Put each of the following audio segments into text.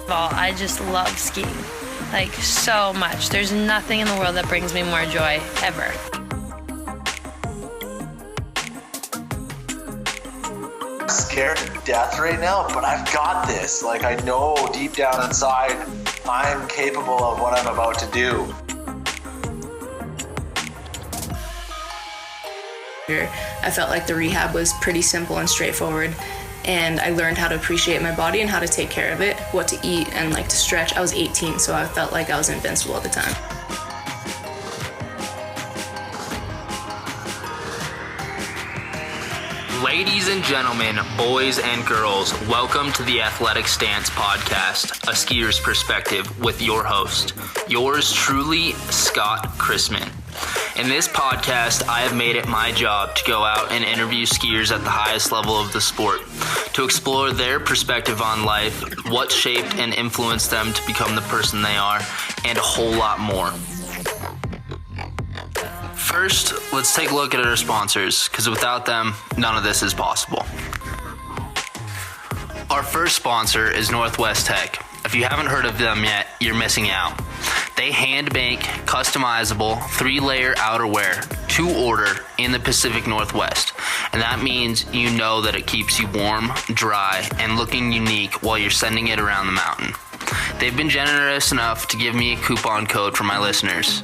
All, I just love skiing, like so much. There's nothing in the world that brings me more joy ever. Scared to death right now, but I've got this. Like, I know deep down inside I'm capable of what I'm about to do. I felt like the rehab was pretty simple and straightforward, and I learned how to appreciate my body and how to take care of it, what to eat and like to stretch. I was 18, so I felt like I was invincible at the time. Ladies and gentlemen, boys and girls, welcome to the Athletic Stance Podcast, a skier's perspective with your host, yours truly, Scott Chrisman. In this podcast, I have made it my job to go out and interview skiers at the highest level of the sport, to explore their perspective on life, what shaped and influenced them to become the person they are, and a whole lot more. First, let's take a look at our sponsors, because without them, none of this is possible. Our first sponsor is Northwest Tech. If you haven't heard of them yet, you're missing out. They hand make customizable 3-layer outerwear to order in the Pacific Northwest. And that means you know that it keeps you warm, dry, and looking unique while you're sending it around the mountain. They've been generous enough to give me a coupon code for my listeners.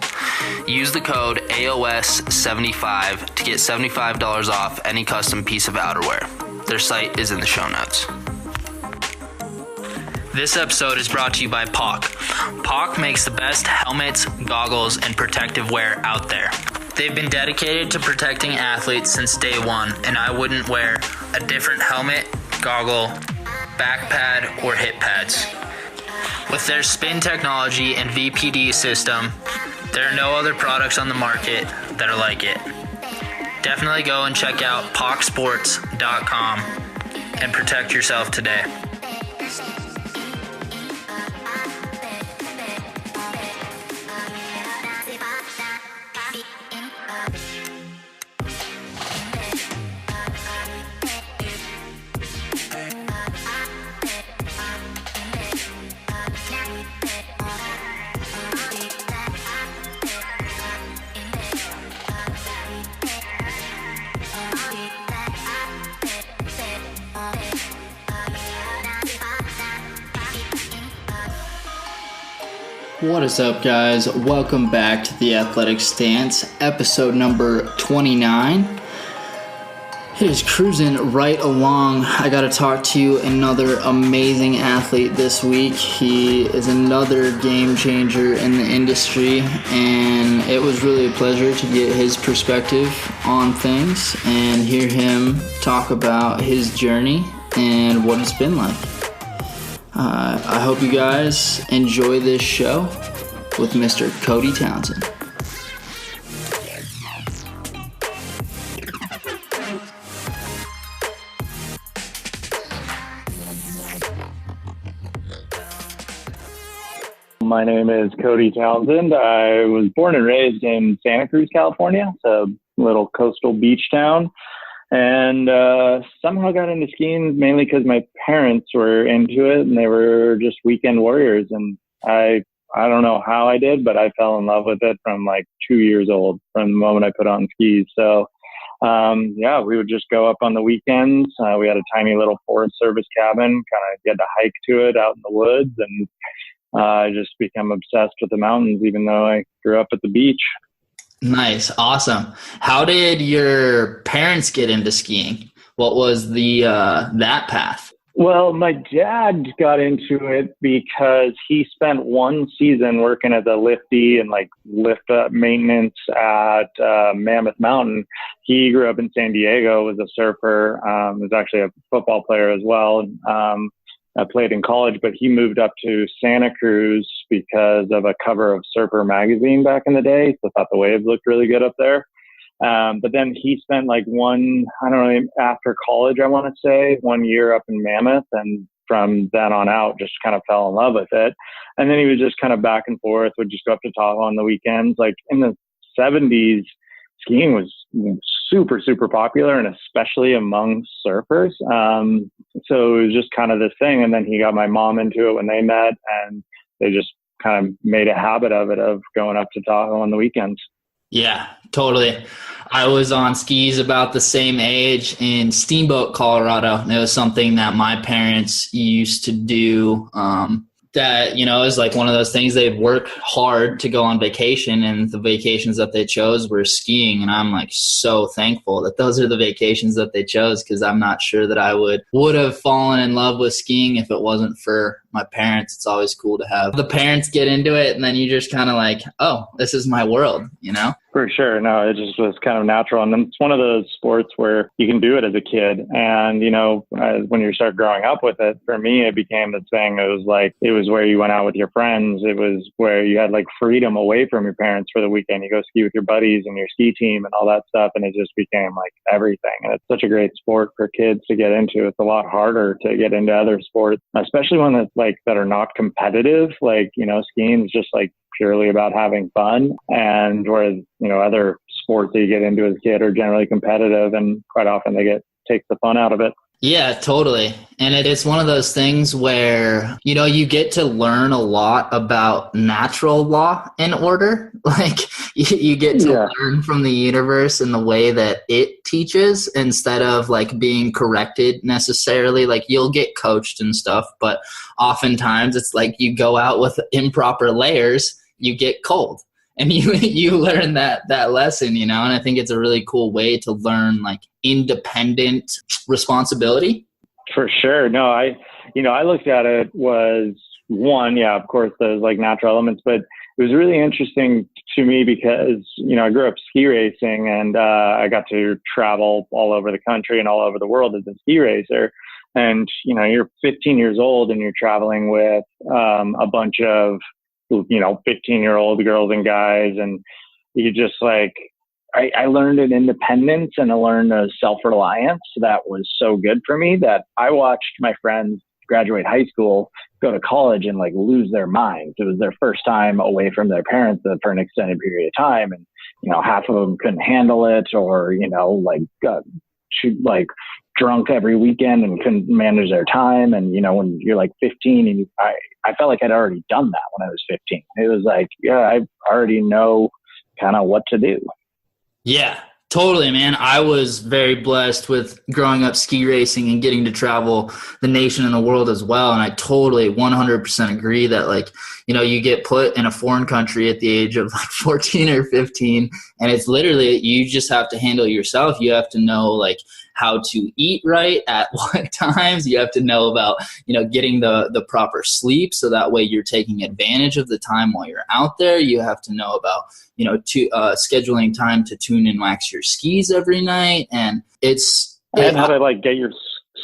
Use the code AOS75 to get $75 off any custom piece of outerwear. Their site is in the show notes. This episode is brought to you by POC. POC makes the best helmets, goggles, and protective wear out there. They've been dedicated to protecting athletes since day one, and I wouldn't wear a different helmet, goggle, back pad, or hip pads. With their spin technology and VPD system, there are no other products on the market that are like it. Definitely go and check out POCsports.com and protect yourself today. What is up, guys? Welcome back to the Athletic Stance, episode number 29. It is cruising right along. I got to talk to you another amazing athlete this week. He is another game changer in the industry, and it was really a pleasure to get his perspective on things and hear him talk about his journey and what it's been like. I hope you guys enjoy this show with Mr. Cody Townsend. My name is Cody Townsend. I was born and raised in Santa Cruz, California. It's a little coastal beach town. And somehow got into skiing mainly because my parents were into it and they were just weekend warriors. And I don't know how I did, but I fell in love with it from like 2 years old, from the moment I put on skis. So, we would just go up on the weekends. We had a tiny little Forest Service cabin, kind of get to hike to it out in the woods. And I just become obsessed with the mountains, even though I grew up at the beach. Nice. Awesome. How did your parents get into skiing? What was the that path? Well, my dad got into it because he spent one season working at the lifty and like lift up maintenance at Mammoth Mountain. He grew up in San Diego, was a surfer, was actually a football player as well. I played in college, but he moved up to Santa Cruz because of a cover of Surfer magazine back in the day. So I thought the waves looked really good up there. But then he spent like after college, I want to say 1 year up in Mammoth. And from then on out, just kind of fell in love with it. And then he was just kind of back and forth, would just go up to Tahoe on the weekends. Like in the 70s, skiing was super, super popular, and especially among surfers. So it was just kind of this thing. And then he got my mom into it when they met, and they just kind of made a habit of it, of going up to Tahoe on the weekends. Yeah, totally. I was on skis about the same age in Steamboat, Colorado. And it was something that my parents used to do. That, you know, is like one of those things. They'd work hard to go on vacation, and the vacations that they chose were skiing. And I'm like so thankful that those are the vacations that they chose, because I'm not sure that I would have fallen in love with skiing if it wasn't for my parents. It's always cool to have the parents get into it, and then you just kind of like, oh, this is my world, you know? For sure. No, it just was kind of natural. And it's one of those sports where you can do it as a kid. And, you know, when you start growing up with it, for me, it became this thing. It was where you went out with your friends. It was where you had like freedom away from your parents for the weekend. You go ski with your buddies and your ski team and all that stuff. And it just became like everything. And it's such a great sport for kids to get into. It's a lot harder to get into other sports, especially one that's like that are not competitive. Like, you know, skiing is just like purely about having fun, and whereas, you know, other sports that you get into as a kid are generally competitive, and quite often they take the fun out of it. Yeah, totally. And it's one of those things where, you know, you get to learn a lot about natural law and order. Like you get to learn from the universe in the way that it teaches, instead of like being corrected necessarily. Like you'll get coached and stuff, but oftentimes it's like you go out with improper layers, you get cold. And you learn that lesson, you know, and I think it's a really cool way to learn like independent responsibility. For sure. No, I looked at it was one, yeah, of course, there's like natural elements, but it was really interesting to me because, you know, I grew up ski racing, and I got to travel all over the country and all over the world as a ski racer. And, you know, you're 15 years old and you're traveling with a bunch of, you know, 15-year-old girls and guys. And you just like, I learned an independence, and I learned a self-reliance that was so good for me that I watched my friends graduate high school, go to college, and like lose their minds. It was their first time away from their parents for an extended period of time. And, you know, half of them couldn't handle it, or, you know, like got drunk every weekend and couldn't manage their time. And, you know, when you're like 15, and I felt like I'd already done that when I was 15. It was like, yeah, I already know kind of what to do. Yeah, totally, man. I was very blessed with growing up ski racing and getting to travel the nation and the world as well. And I totally 100% agree that, like, you know, you get put in a foreign country at the age of like 14 or 15, and it's literally, you just have to handle yourself. You have to know like how to eat right at what times. You have to know about, you know, getting the proper sleep, so that way you're taking advantage of the time while you're out there. You have to know about, you know, scheduling time to tune and wax your skis every night. And and how to like get your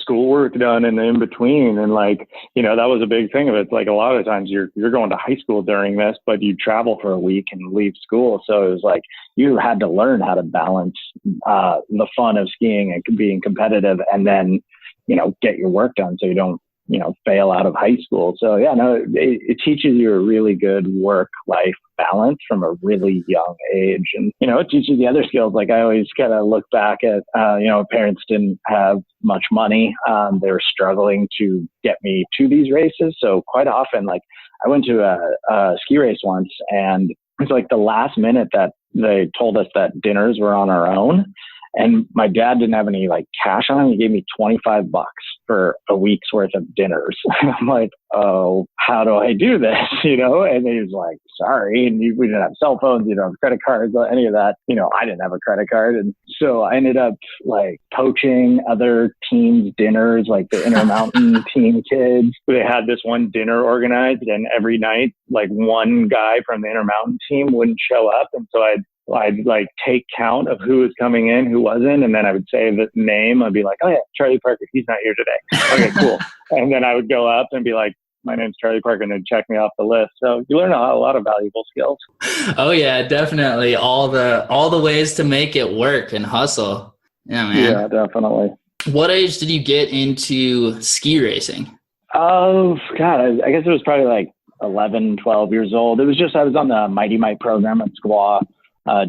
schoolwork done in between. And like, you know, that was a big thing of it. It's like a lot of times you're going to high school during this, but you travel for a week and leave school. So it was like, you had to learn how to balance the fun of skiing and being competitive, and then, you know, get your work done so you don't, you know, fail out of high school. So yeah, no, it teaches you a really good work-life balance from a really young age. And, you know, it teaches you other skills. Like I always kind of look back at, you know, parents didn't have much money. They were struggling to get me to these races. So quite often, like I went to a ski race once, and it's like the last minute that they told us that dinners were on our own. And my dad didn't have any like cash on him. He gave me $25 for a week's worth of dinners. And I'm like, oh, how do I do this? You know? And he was like, sorry. And we didn't have cell phones, you know, credit cards, any of that. You know, I didn't have a credit card. And so I ended up like poaching other teams' dinners, like the Intermountain team kids. They had this one dinner organized, and every night, like one guy from the Intermountain team wouldn't show up. And so I'd like take count of who was coming in, who wasn't. And then I would say the name. I'd be like, oh yeah, Charlie Parker. He's not here today. Okay, cool. And then I would go up and be like, my name's Charlie Parker, and then check me off the list. So you learn a lot of valuable skills. Oh yeah, definitely. All the ways to make it work and hustle. Yeah, man. Yeah, definitely. What age did you get into ski racing? Oh God, I guess it was probably like 11, 12 years old. It was just, I was on the Mighty Might program at Squaw.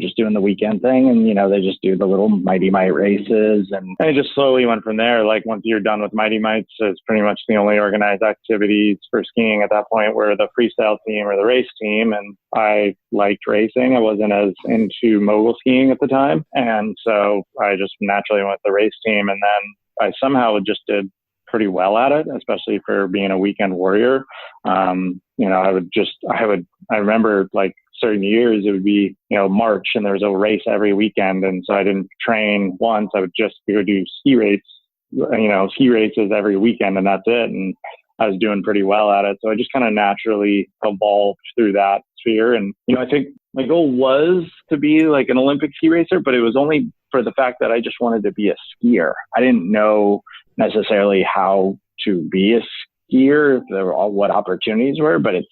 just doing the weekend thing. And, they just do the little Mighty Mite races. And it just slowly went from there. Like once you're done with Mighty Mites, it's pretty much the only organized activities for skiing at that point were the freestyle team or the race team. And I liked racing. I wasn't as into mogul skiing at the time. And so I just naturally went with the race team. And then I somehow just did pretty well at it, especially for being a weekend warrior. I remember like certain years it would be, March and there was a race every weekend. And so I didn't train once. I would just go do ski races every weekend, and that's it. And I was doing pretty well at it. So I just kind of naturally evolved through that sphere. And, I think my goal was to be like an Olympic ski racer, but it was only for the fact that I just wanted to be a skier. I didn't know necessarily how to be a skier, what opportunities were, but it's,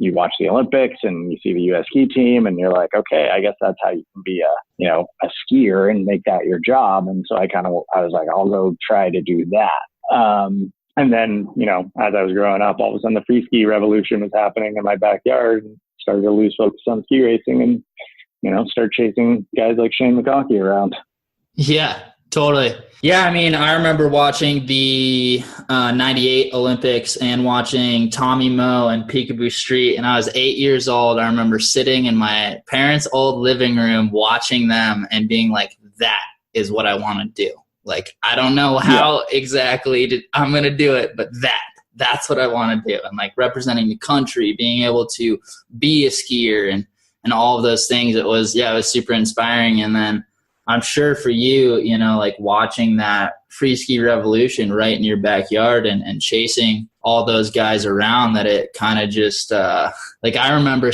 you watch the Olympics and you see the U.S. ski team and you're like, okay, I guess that's how you can be a skier and make that your job. And so I was like, I'll go try to do that. And then, as I was growing up, all of a sudden the free ski revolution was happening in my backyard, and started to lose focus on ski racing and, start chasing guys like Shane McConkey around. Yeah, totally. Yeah, I mean, I remember watching the 98 Olympics and watching Tommy Moe and Peekaboo Street, and I was 8 years old. I remember sitting in my parents' old living room watching them and being like, that is what I want to do. Like, I don't know how exactly I'm going to do it, but that's what I want to do. And like representing the country, being able to be a skier and all of those things, it was super inspiring. And then I'm sure for you, like watching that free ski revolution right in your backyard and chasing all those guys around, that it kind of just, like I remember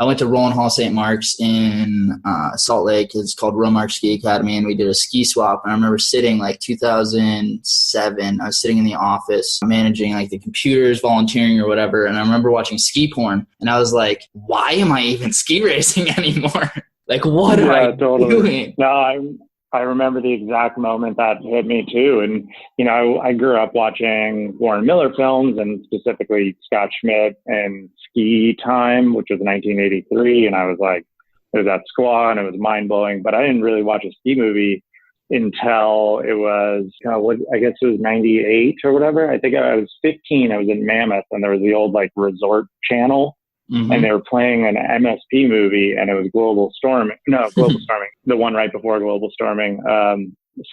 I went to Roland Hall St. Mark's in Salt Lake. It's called Romark Ski Academy, and we did a ski swap. And I remember sitting like 2007, I was sitting in the office managing like the computers, volunteering or whatever. And I remember watching ski porn, and I was like, why am I even ski racing anymore? Like, what am I doing? No, I remember the exact moment that hit me too. And, I grew up watching Warren Miller films, and specifically Scott Schmidt and Ski Time, which was 1983. And I was like, it was at Squaw, and it was mind blowing, but I didn't really watch a ski movie until it was, I guess it was 98 or whatever. I think I was 15. I was in Mammoth, and there was the old like resort channel. Mm-hmm. And they were playing an MSP movie, and it was Global Storming, the one right before Global Storming,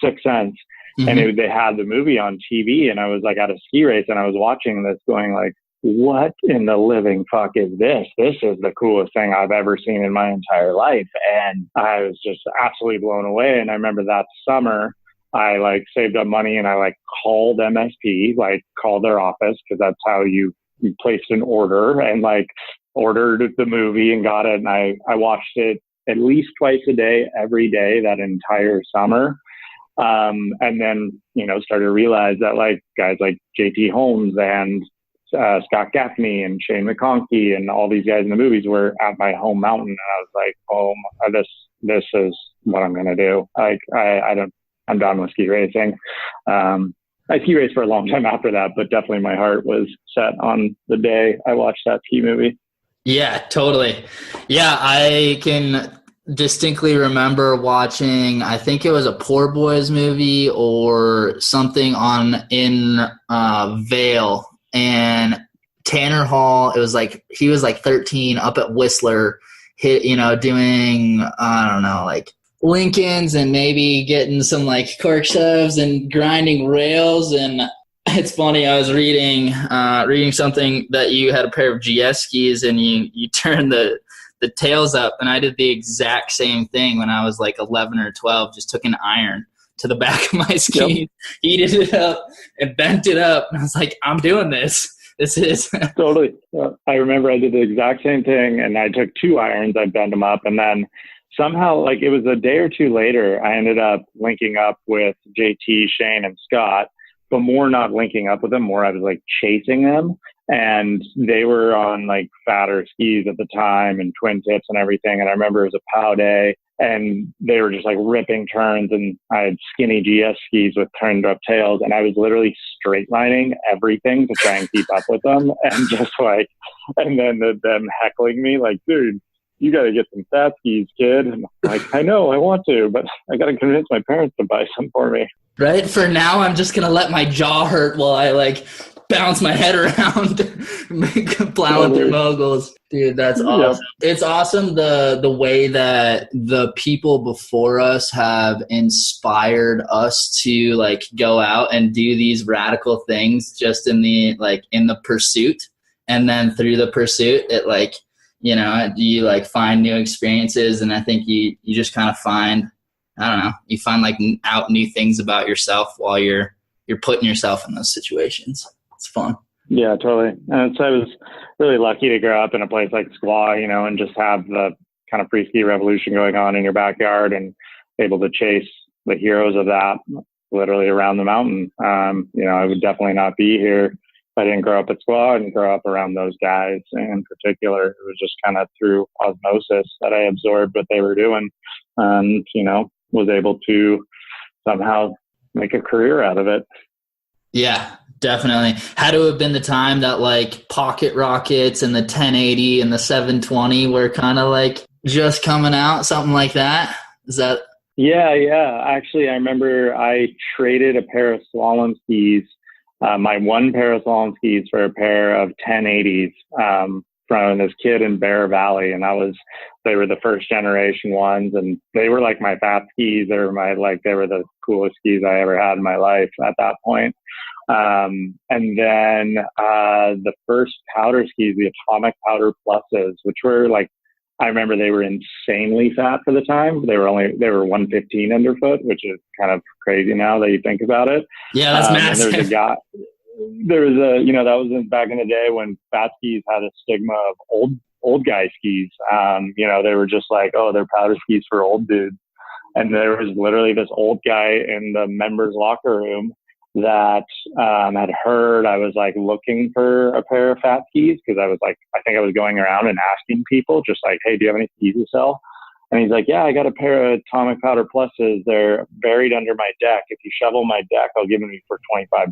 Sixth Sense. Mm-hmm. And they had the movie on TV, and I was like at a ski race, and I was watching this going like, what in the living fuck is this? This is the coolest thing I've ever seen in my entire life. And I was just absolutely blown away. And I remember that summer, I like saved up money, and I like called MSP, like called their office, because that's how you placed an order, and like ordered the movie and got it. And I watched it at least twice a day, every day that entire summer. And then, started to realize that like guys like JT Holmes and Scott Gaffney and Shane McConkey and all these guys in the movies were at my home mountain. And I was like, oh, this is what I'm going to do. Like, I'm done with ski racing. I ski raced for a long time after that, but definitely my heart was set on the day I watched that ski movie. Yeah, totally. Yeah, I can distinctly remember watching, I think it was a Poor Boys movie or something in Vail, and Tanner Hall, it was like, he was like 13 up at Whistler, doing, I don't know, like Lincolns and maybe getting some like cork shoves and grinding rails. And it's funny, I was reading something that you had a pair of GS skis and you turned the tails up, and I did the exact same thing when I was like 11 or 12, just took an iron to the back of my skis, heated it up and bent it up, and I was like, I'm doing this. This is totally. I remember I did the exact same thing, and I took 2 irons, I bent them up, and then somehow, like it was a day or two later, I ended up linking up with JT, Shane, and Scott, but more not linking up with them, more I was like chasing them. And they were on like fatter skis at the time and twin tips and everything. And I remember it was a POW day, and they were just like ripping turns, and I had skinny GS skis with turned up tails, and I was literally straight lining everything to try and keep up with them. And just like, and then them heckling me like, dude, you got to get some fat skis, kid. And I'm like, I know, I want to, but I got to convince my parents to buy some for me. Right? For now, I'm just going to let my jaw hurt while I like bounce my head around, plowing through moguls. Dude, that's awesome. Yep. It's awesome the way that the people before us have inspired us to like go out and do these radical things just in the pursuit. And then through the pursuit, it like, you know, you like find new experiences. And I think you just kind of find, I don't know, you find like out new things about yourself while you're putting yourself in those situations. It's fun. Yeah, totally. And so I was really lucky to grow up in a place like Squaw, you know, and just have the kind of free ski revolution going on in your backyard and able to chase the heroes of that literally around the mountain. You know, I would definitely not be here if I didn't grow up at Squaw. I didn't grow up around those guys in particular. It was just kind of through osmosis that I absorbed what they were doing and, you know, was able to somehow make a career out of it. Yeah, definitely. Had to have been the time that like pocket rockets and the 1080 and the 720 were kind of like just coming out, something like that. Is that? Yeah. Actually, I remember I traded a pair of slalom skis, my one pair of slalom skis for a pair of 1080s from this kid in Bear Valley. And they were the first generation ones. And they were like my fat skis. They were the coolest skis I ever had in my life at that point. And then the first powder skis, the Atomic Powder Pluses, which were like, I remember they were insanely fat for the time. They were 115 underfoot, which is kind of crazy now that you think about it. Yeah, that's massive. And that was back in the day when fat skis had a stigma of old guy skis. You know, they were just like, oh, they're powder skis for old dudes. And there was literally this old guy in the members' locker room that had heard I was like looking for a pair of fat skis because I think I was going around and asking people just like, hey, do you have any skis to sell? And he's like, yeah, I got a pair of Atomic Powder Pluses. They're buried under my deck. If you shovel my deck, I'll give them you for $25.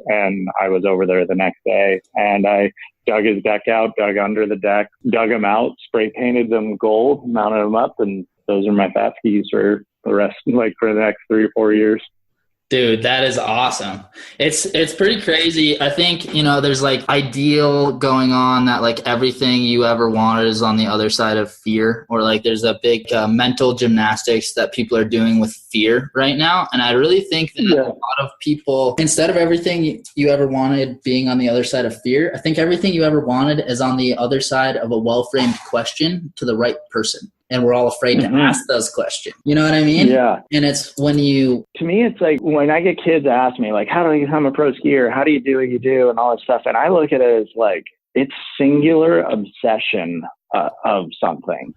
And I was over there the next day and I dug his deck out, dug under the deck, dug them out, spray painted them gold, mounted them up. And those are my fat skis for the rest, like for the next 3 or 4 years. Dude, that is awesome. It's pretty crazy. I think, you know, there's like ideal going on that like everything you ever wanted is on the other side of fear, or like there's a big mental gymnastics that people are doing with fear right now. And I really think that a lot of people, instead of everything you ever wanted being on the other side of fear, I think everything you ever wanted is on the other side of a well-framed question to the right person. And we're all afraid to ask those questions. You know what I mean? Yeah. And it's when you... To me, it's like when I get kids ask me, like, how do I become a pro skier? How do you do what you do? And all this stuff. And I look at it as like, it's singular obsession of something.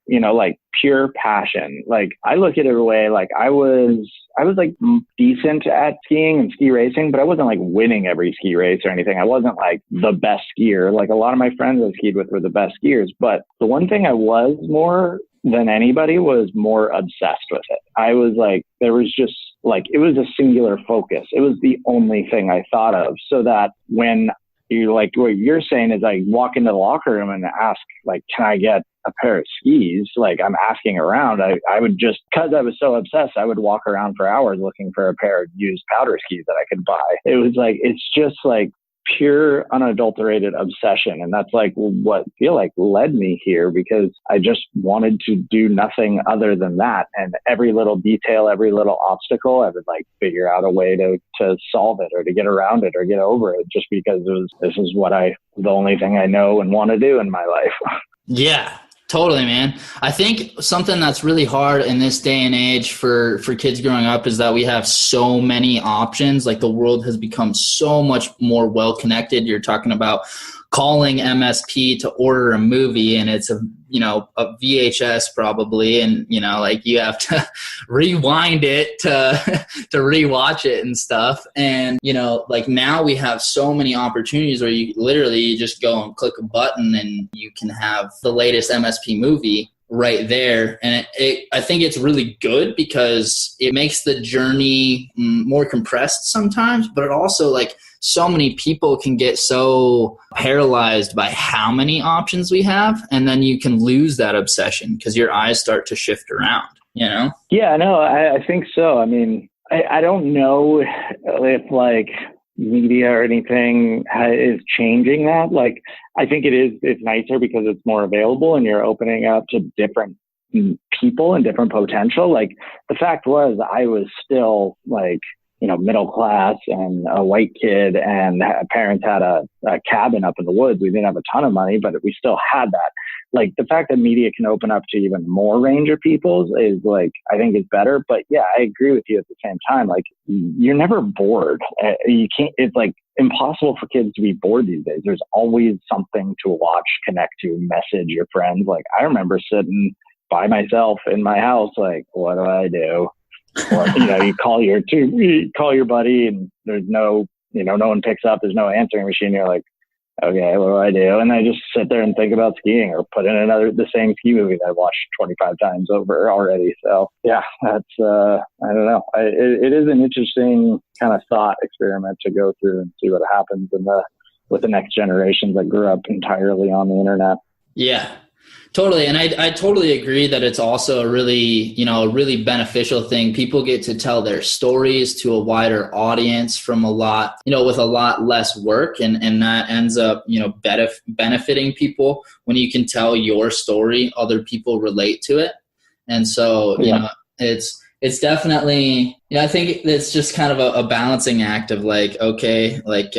You know, like pure passion. Like I look at it a way, like I was like decent at skiing and ski racing, but I wasn't like winning every ski race or anything. I wasn't like the best skier. Like a lot of my friends I skied with were the best skiers. But the one thing I was more than anybody was more obsessed with it. I was like, there was just like, it was a singular focus. It was the only thing I thought of, so that when you like what you're saying is I walk into the locker room and ask like, can I get a pair of skis? Like I'm asking around. I would just, cause I was so obsessed, I would walk around for hours looking for a pair of used powder skis that I could buy. It was like, it's just like pure unadulterated obsession. And that's like what I feel like led me here, because I just wanted to do nothing other than that. And every little detail, every little obstacle, I would like figure out a way to solve it or to get around it or get over it, just because this is the only thing I know and want to do in my life. Yeah. Totally, man. I think something that's really hard in this day and age for kids growing up is that we have so many options. Like the world has become so much more well-connected. You're talking about calling MSP to order a movie, and it's a VHS probably, and like you have to rewind it to rewatch it and stuff. And like now we have so many opportunities where you just go and click a button and you can have the latest MSP movie right there. And I think it's really good because it makes the journey more compressed sometimes, but it also, like, so many people can get so paralyzed by how many options we have, and then you can lose that obsession because your eyes start to shift around, you know? Yeah, no, I think so. I mean, I don't know if like media or anything is changing that. Like, I think it's nicer because it's more available and you're opening up to different people and different potential. Like, the fact was, I was still like, you know, middle class and a white kid, and parents had a cabin up in the woods. We didn't have a ton of money, but we still had that. Like, the fact that media can open up to even more range of people is, like, I think is better. But yeah, I agree with you at the same time. Like, you're never bored. You can't, it's like impossible for kids to be bored these days. There's always something to watch, connect to, message your friends. Like, I remember sitting by myself in my house, like, what do I do? Or, you know, you call your buddy and there's no, you know, no one picks up. There's no answering machine. You're like, okay, what do I do? And I just sit there and think about skiing, or put in the same ski movie that I've watched 25 times over already. So yeah, that's, I don't know. It is an interesting kind of thought experiment to go through and see what happens with the next generations that grew up entirely on the internet. Yeah. Totally. And I totally agree that it's also a really beneficial thing. People get to tell their stories to a wider audience from with a lot less work. And that ends up, benefiting people. When you can tell your story, other people relate to it. And so, it's definitely, I think it's just kind of a balancing act of like, okay, like,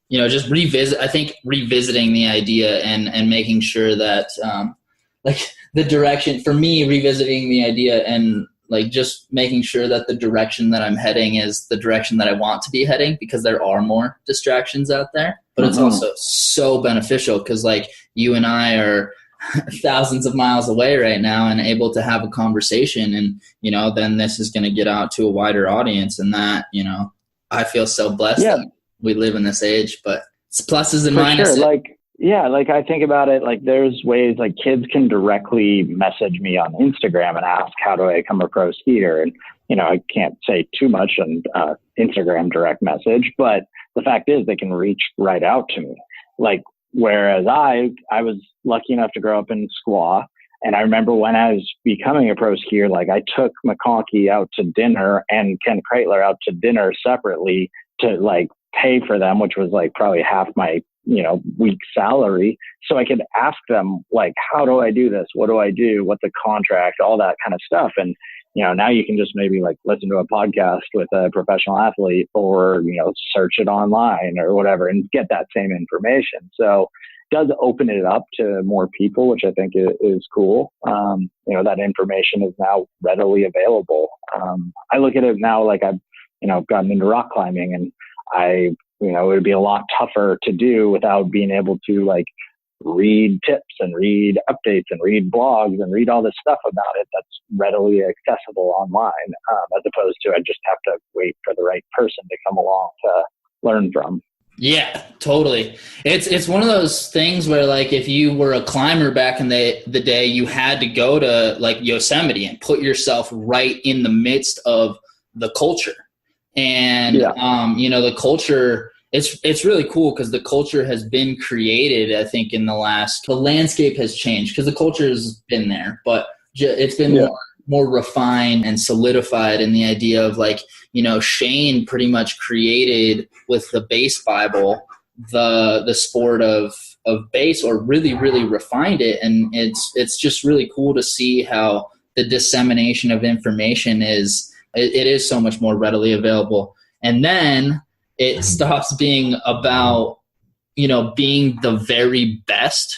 just revisiting the idea and making sure that, like, the direction for me, revisiting the idea and like just making sure that the direction that I'm heading is the direction that I want to be heading, because there are more distractions out there, but it's also so beneficial because, like, you and I are thousands of miles away right now and able to have a conversation, and, then this is going to get out to a wider audience, and that, I feel so blessed that we live in this age, but it's pluses and minuses. Sure. Like I think about it, like, there's ways, like, kids can directly message me on Instagram and ask, how do I become a pro skier? And, I can't say too much on Instagram direct message, but the fact is they can reach right out to me. Like, whereas I was lucky enough to grow up in Squaw. And I remember when I was becoming a pro skier, like, I took McConkey out to dinner and Ken Kreitler out to dinner separately to, like, pay for them, which was like probably half my, week salary. So I could ask them, like, how do I do this? What do I do? What's the contract? All that kind of stuff. And, now you can just maybe, like, listen to a podcast with a professional athlete, or, search it online or whatever and get that same information. So it does open it up to more people, which I think is cool. That information is now readily available. I look at it now, like, I've gotten into rock climbing, and it would be a lot tougher to do without being able to, like, read tips and read updates and read blogs and read all this stuff about it that's readily accessible online, as opposed to I just have to wait for the right person to come along to learn from. Yeah, totally. It's one of those things where, like, if you were a climber back in the day, you had to go to, like, Yosemite and put yourself right in the midst of the culture. And, the culture, it's really cool because the culture has been created, I think, the landscape has changed because the culture has been there, but it's been more refined and solidified in the idea of, like, Shane pretty much created with the base Bible, the sport of base, or really, really refined it. And it's just really cool to see how the dissemination of information is so much more readily available. And then it stops being about, being the very best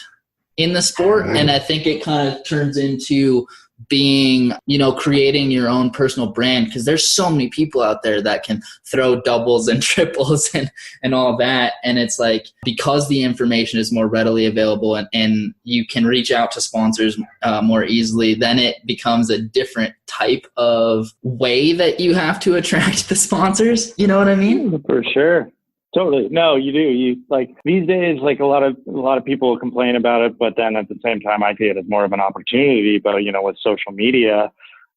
in the sport. And I think it kind of turns into being, creating your own personal brand, because there's so many people out there that can throw doubles and triples and all that. And it's like, because the information is more readily available and you can reach out to sponsors more easily, then it becomes a different type of way that you have to attract the sponsors. You know what I mean? For sure. Totally. No, you do. You like these days, like a lot of people complain about it, but then at the same time, I see it as more of an opportunity. But with social media,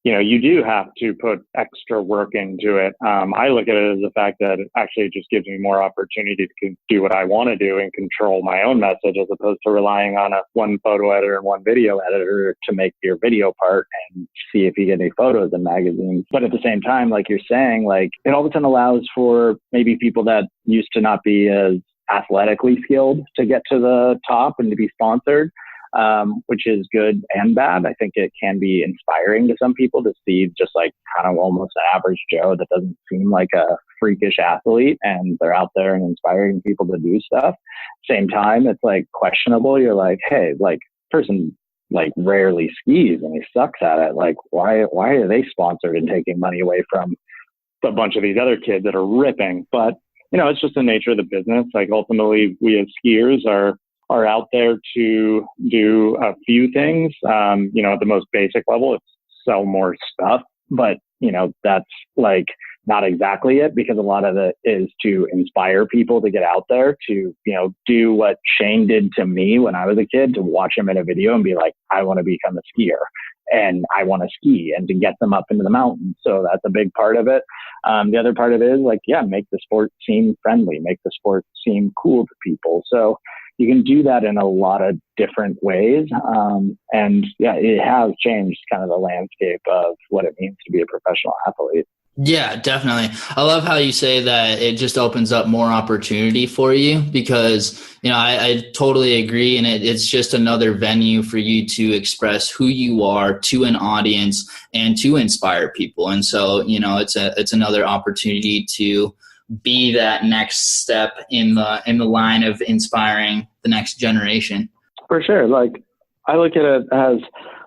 you do have to put extra work into it. I look at it as the fact that it actually just gives me more opportunity to do what I want to do and control my own message, as opposed to relying on one photo editor and one video editor to make your video part and see if you get any photos in magazines. But at the same time, like you're saying, like it all of a sudden allows for maybe people that used to not be as athletically skilled to get to the top and to be sponsored. Which is good and bad. I think it can be inspiring to some people to see just like kind of almost an average Joe that doesn't seem like a freakish athlete, and they're out there and inspiring people to do stuff. Same time, it's like questionable. You're like, hey, like person like rarely skis and he sucks at it. Like why are they sponsored and taking money away from a bunch of these other kids that are ripping? But it's just the nature of the business. Like ultimately we as skiers are out there to do a few things. At the most basic level, it's sell more stuff, but that's like not exactly it, because a lot of it is to inspire people to get out there to, do what Shane did to me when I was a kid, to watch him in a video and be like, I want to become a skier and I want to ski, and to get them up into the mountains. So that's a big part of it. The other part of it is like, make the sport seem friendly, make the sport seem cool to people. So you can do that in a lot of different ways. It has changed kind of the landscape of what it means to be a professional athlete. Yeah, definitely. I love how you say that it just opens up more opportunity for you, because, I totally agree. And it's just another venue for you to express who you are to an audience and to inspire people. And so, it's another opportunity to be that next step in the line of inspiring the next generation. For sure. Like I look at it as,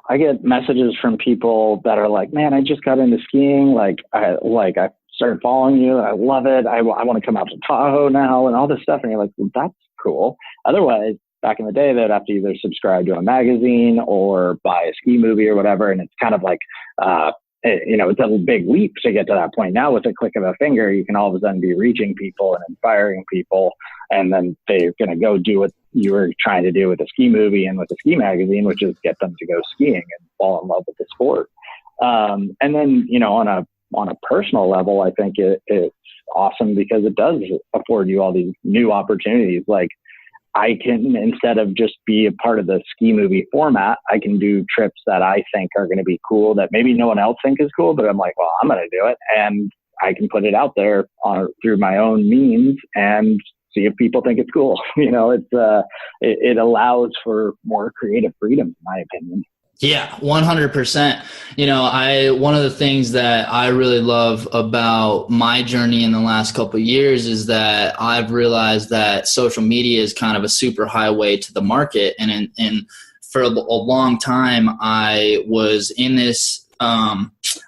I get messages from people that are like, man, I just got into skiing. I started following you. I love it. I want to come out to Tahoe now and all this stuff. And you're like, well, that's cool. Otherwise, back in the day, they'd have to either subscribe to a magazine or buy a ski movie or whatever. And it's kind of like, it's a big leap to get to that point. Now with a click of a finger, you can all of a sudden be reaching people and inspiring people. And then they're going to go do what you were trying to do with a ski movie and with a ski magazine, which is get them to go skiing and fall in love with the sport. And then, on a personal level, I think it's awesome because it does afford you all these new opportunities. Like I can, instead of just be a part of the ski movie format, I can do trips that I think are going to be cool that maybe no one else thinks is cool, but I'm like, well, I'm going to do it. And I can put it out there through my own means and see if people think it's cool. It allows for more creative freedom, in my opinion. Yeah, 100%. One of the things that I really love about my journey in the last couple of years is that I've realized that social media is kind of a super highway to the market. And for a long time, I was in this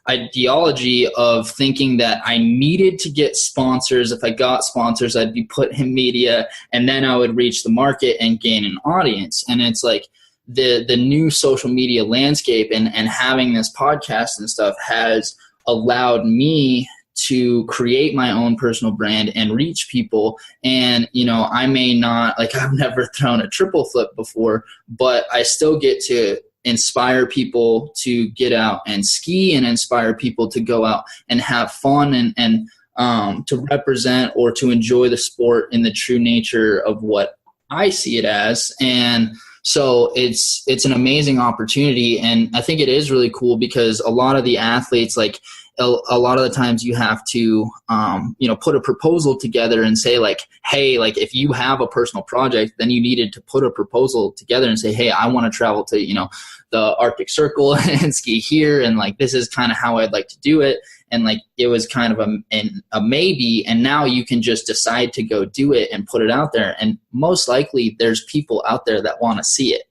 ideology of thinking that I needed to get sponsors. If I got sponsors, I'd be put in media, and then I would reach the market and gain an audience. And it's like, the new social media landscape and having this podcast and stuff has allowed me to create my own personal brand and reach people. And, I may not, I've never thrown a triple flip before, but I still get to inspire people to get out and ski and inspire people to go out and have fun and to represent or to enjoy the sport in the true nature of what I see it as. And so it's an amazing opportunity. And I think it is really cool because a lot of the athletes, a lot of the times you have to, put a proposal together and say hey, if you have a personal project, then you needed to put a proposal together and say, hey, I want to travel to, the Arctic Circle and ski here. And this is kind of how I'd like to do it. And it was kind of a maybe, and now you can just decide to go do it and put it out there. And most likely there's people out there that want to see it,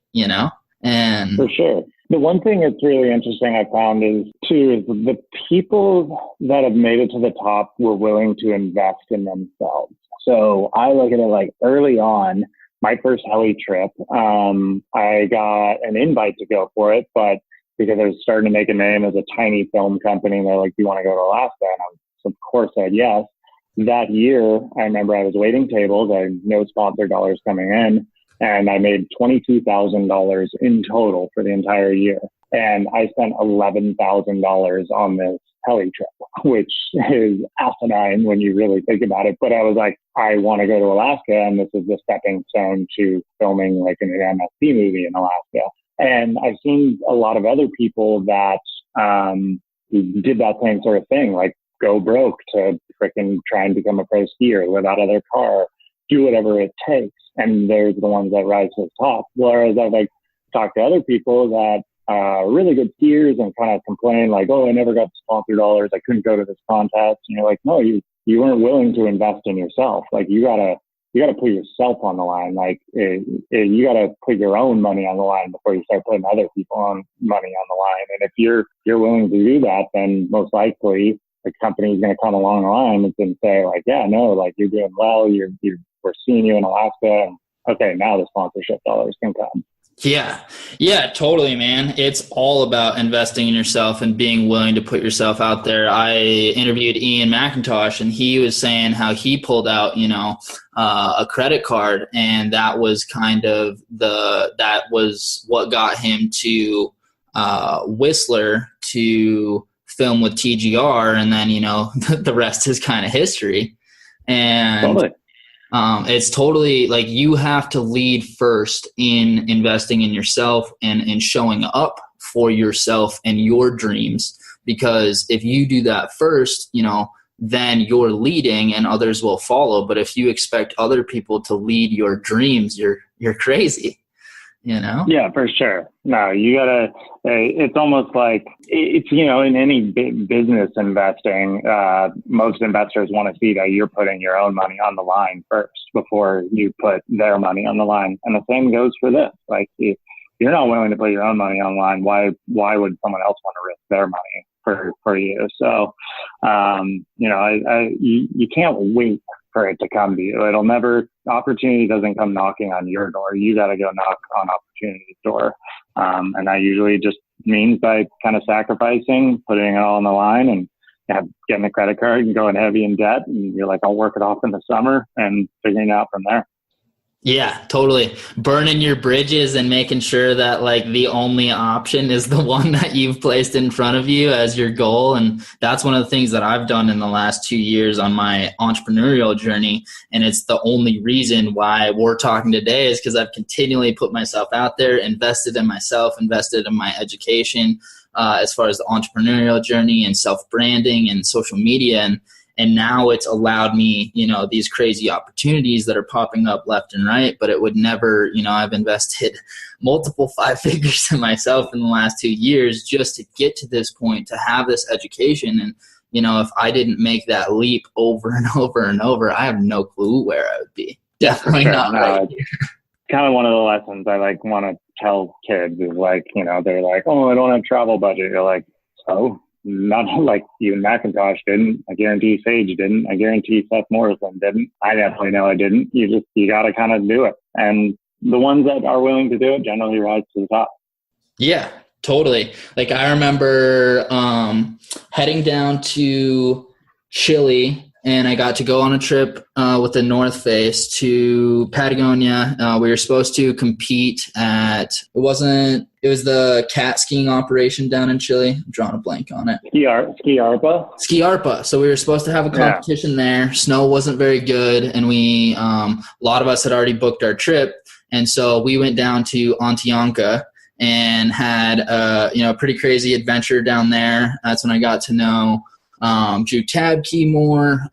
and for sure. The one thing that's really interesting I found is the people that have made it to the top were willing to invest in themselves. So I look at it early on, my first heli trip, I got an invite to go for it, but because I was starting to make a name as a tiny film company, and they're like, do you want to go to Alaska? And of course, said yes. that year, I remember I was waiting tables. I had no sponsor dollars coming in, and I made $22,000 in total for the entire year. And I spent $11,000 on this heli trip, which is asinine when you really think about it. But I was like, I want to go to Alaska, and this is the stepping stone to filming like an MSP movie in Alaska. And I've seen a lot of other people that did that same sort of thing, like go broke to freaking try and become a pro skier, live out of their car, do whatever it takes. And they're the ones that rise to the top. Whereas I've like talked to other people that really good skiers and kind of complain like, oh, I never got sponsor dollars. I couldn't go to this contest. And you're like, no, you weren't willing to invest in yourself. Like you gotta put yourself on the line. Like you gotta put your own money on the line before you start putting other people on money on the line. And if you're willing to do that, then most likely the company is going to come along the line and say like, yeah, no, like you're doing well. We're seeing you in Alaska. And okay, now the sponsorship dollars can come. Yeah, totally, man. It's all about investing in yourself and being willing to put yourself out there. I interviewed Ian McIntosh, and he was saying how he pulled out, a credit card, and that was that was what got him to Whistler to film with TGR, and then the rest is kind of history. And totally. It's totally like you have to lead first in investing in yourself and in showing up for yourself and your dreams, because if you do that first, then you're leading and others will follow. But if you expect other people to lead your dreams, you're crazy. Yeah, for sure. No, you gotta, it's almost like it's, in any business investing, most investors want to see that you're putting your own money on the line first before you put their money on the line. And the same goes for this. Like if you're not willing to put your own money on the line, why would someone else want to risk their money for you? So, you can't wait for it to come to you. Opportunity doesn't come knocking on your door. You got to go knock on opportunity's door. And that usually just means by kind of sacrificing, putting it all on the line and getting a credit card and going heavy in debt. And you're like, I'll work it off in the summer and figuring it out from there. Yeah, totally. Burning your bridges and making sure that like the only option is the one that you've placed in front of you as your goal. And that's one of the things that I've done in the last 2 years on my entrepreneurial journey. And it's the only reason why we're talking today is because I've continually put myself out there, invested in myself, invested in my education as far as the entrepreneurial journey and self-branding and social media. And now it's allowed me, these crazy opportunities that are popping up left and right, but it would never, I've invested multiple 5 figures in myself in the last 2 years just to get to this point, to have this education. And, if I didn't make that leap over and over and over, I have no clue where I would be. Definitely not right here. Kind of one of the lessons I want to tell kids is they're like, oh, I don't have travel budget. You're like, so? Not like you and McIntosh didn't. I guarantee Sage didn't. I guarantee Seth Morrison didn't. I definitely know I didn't. You got to kind of do it. And the ones that are willing to do it generally rise to the top. Yeah, totally. Like I remember heading down to Chile, and I got to go on a trip with the North Face to Patagonia. We were supposed to compete at, it was the cat skiing operation down in Chile. I'm drawing a blank on it. Ski ARPA. So we were supposed to have a competition there. Snow wasn't very good, and a lot of us had already booked our trip. And so we went down to Ontianca and had a pretty crazy adventure down there. That's when I got to know Drew Tabke more,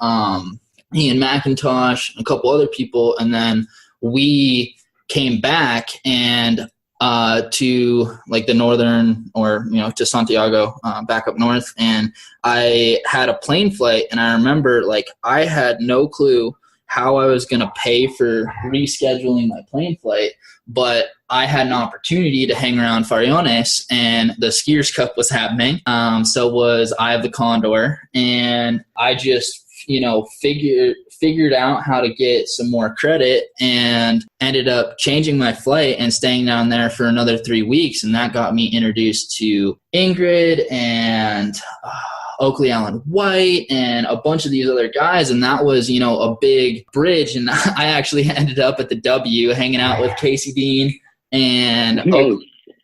Ian McIntosh, a couple other people, and then we came back and to like the northern to Santiago, back up north, and I had a plane flight, and I remember like I had no clue how I was going to pay for rescheduling my plane flight, but I had an opportunity to hang around Farallones, and the Skiers Cup was happening. So was Eye of the Condor, and I just, figured out how to get some more credit and ended up changing my flight and staying down there for another 3 weeks. And that got me introduced to Ingrid and Oakley Allen White and a bunch of these other guys. And that was, you know, a big bridge. And I actually ended up at the W hanging out with Casey Dean and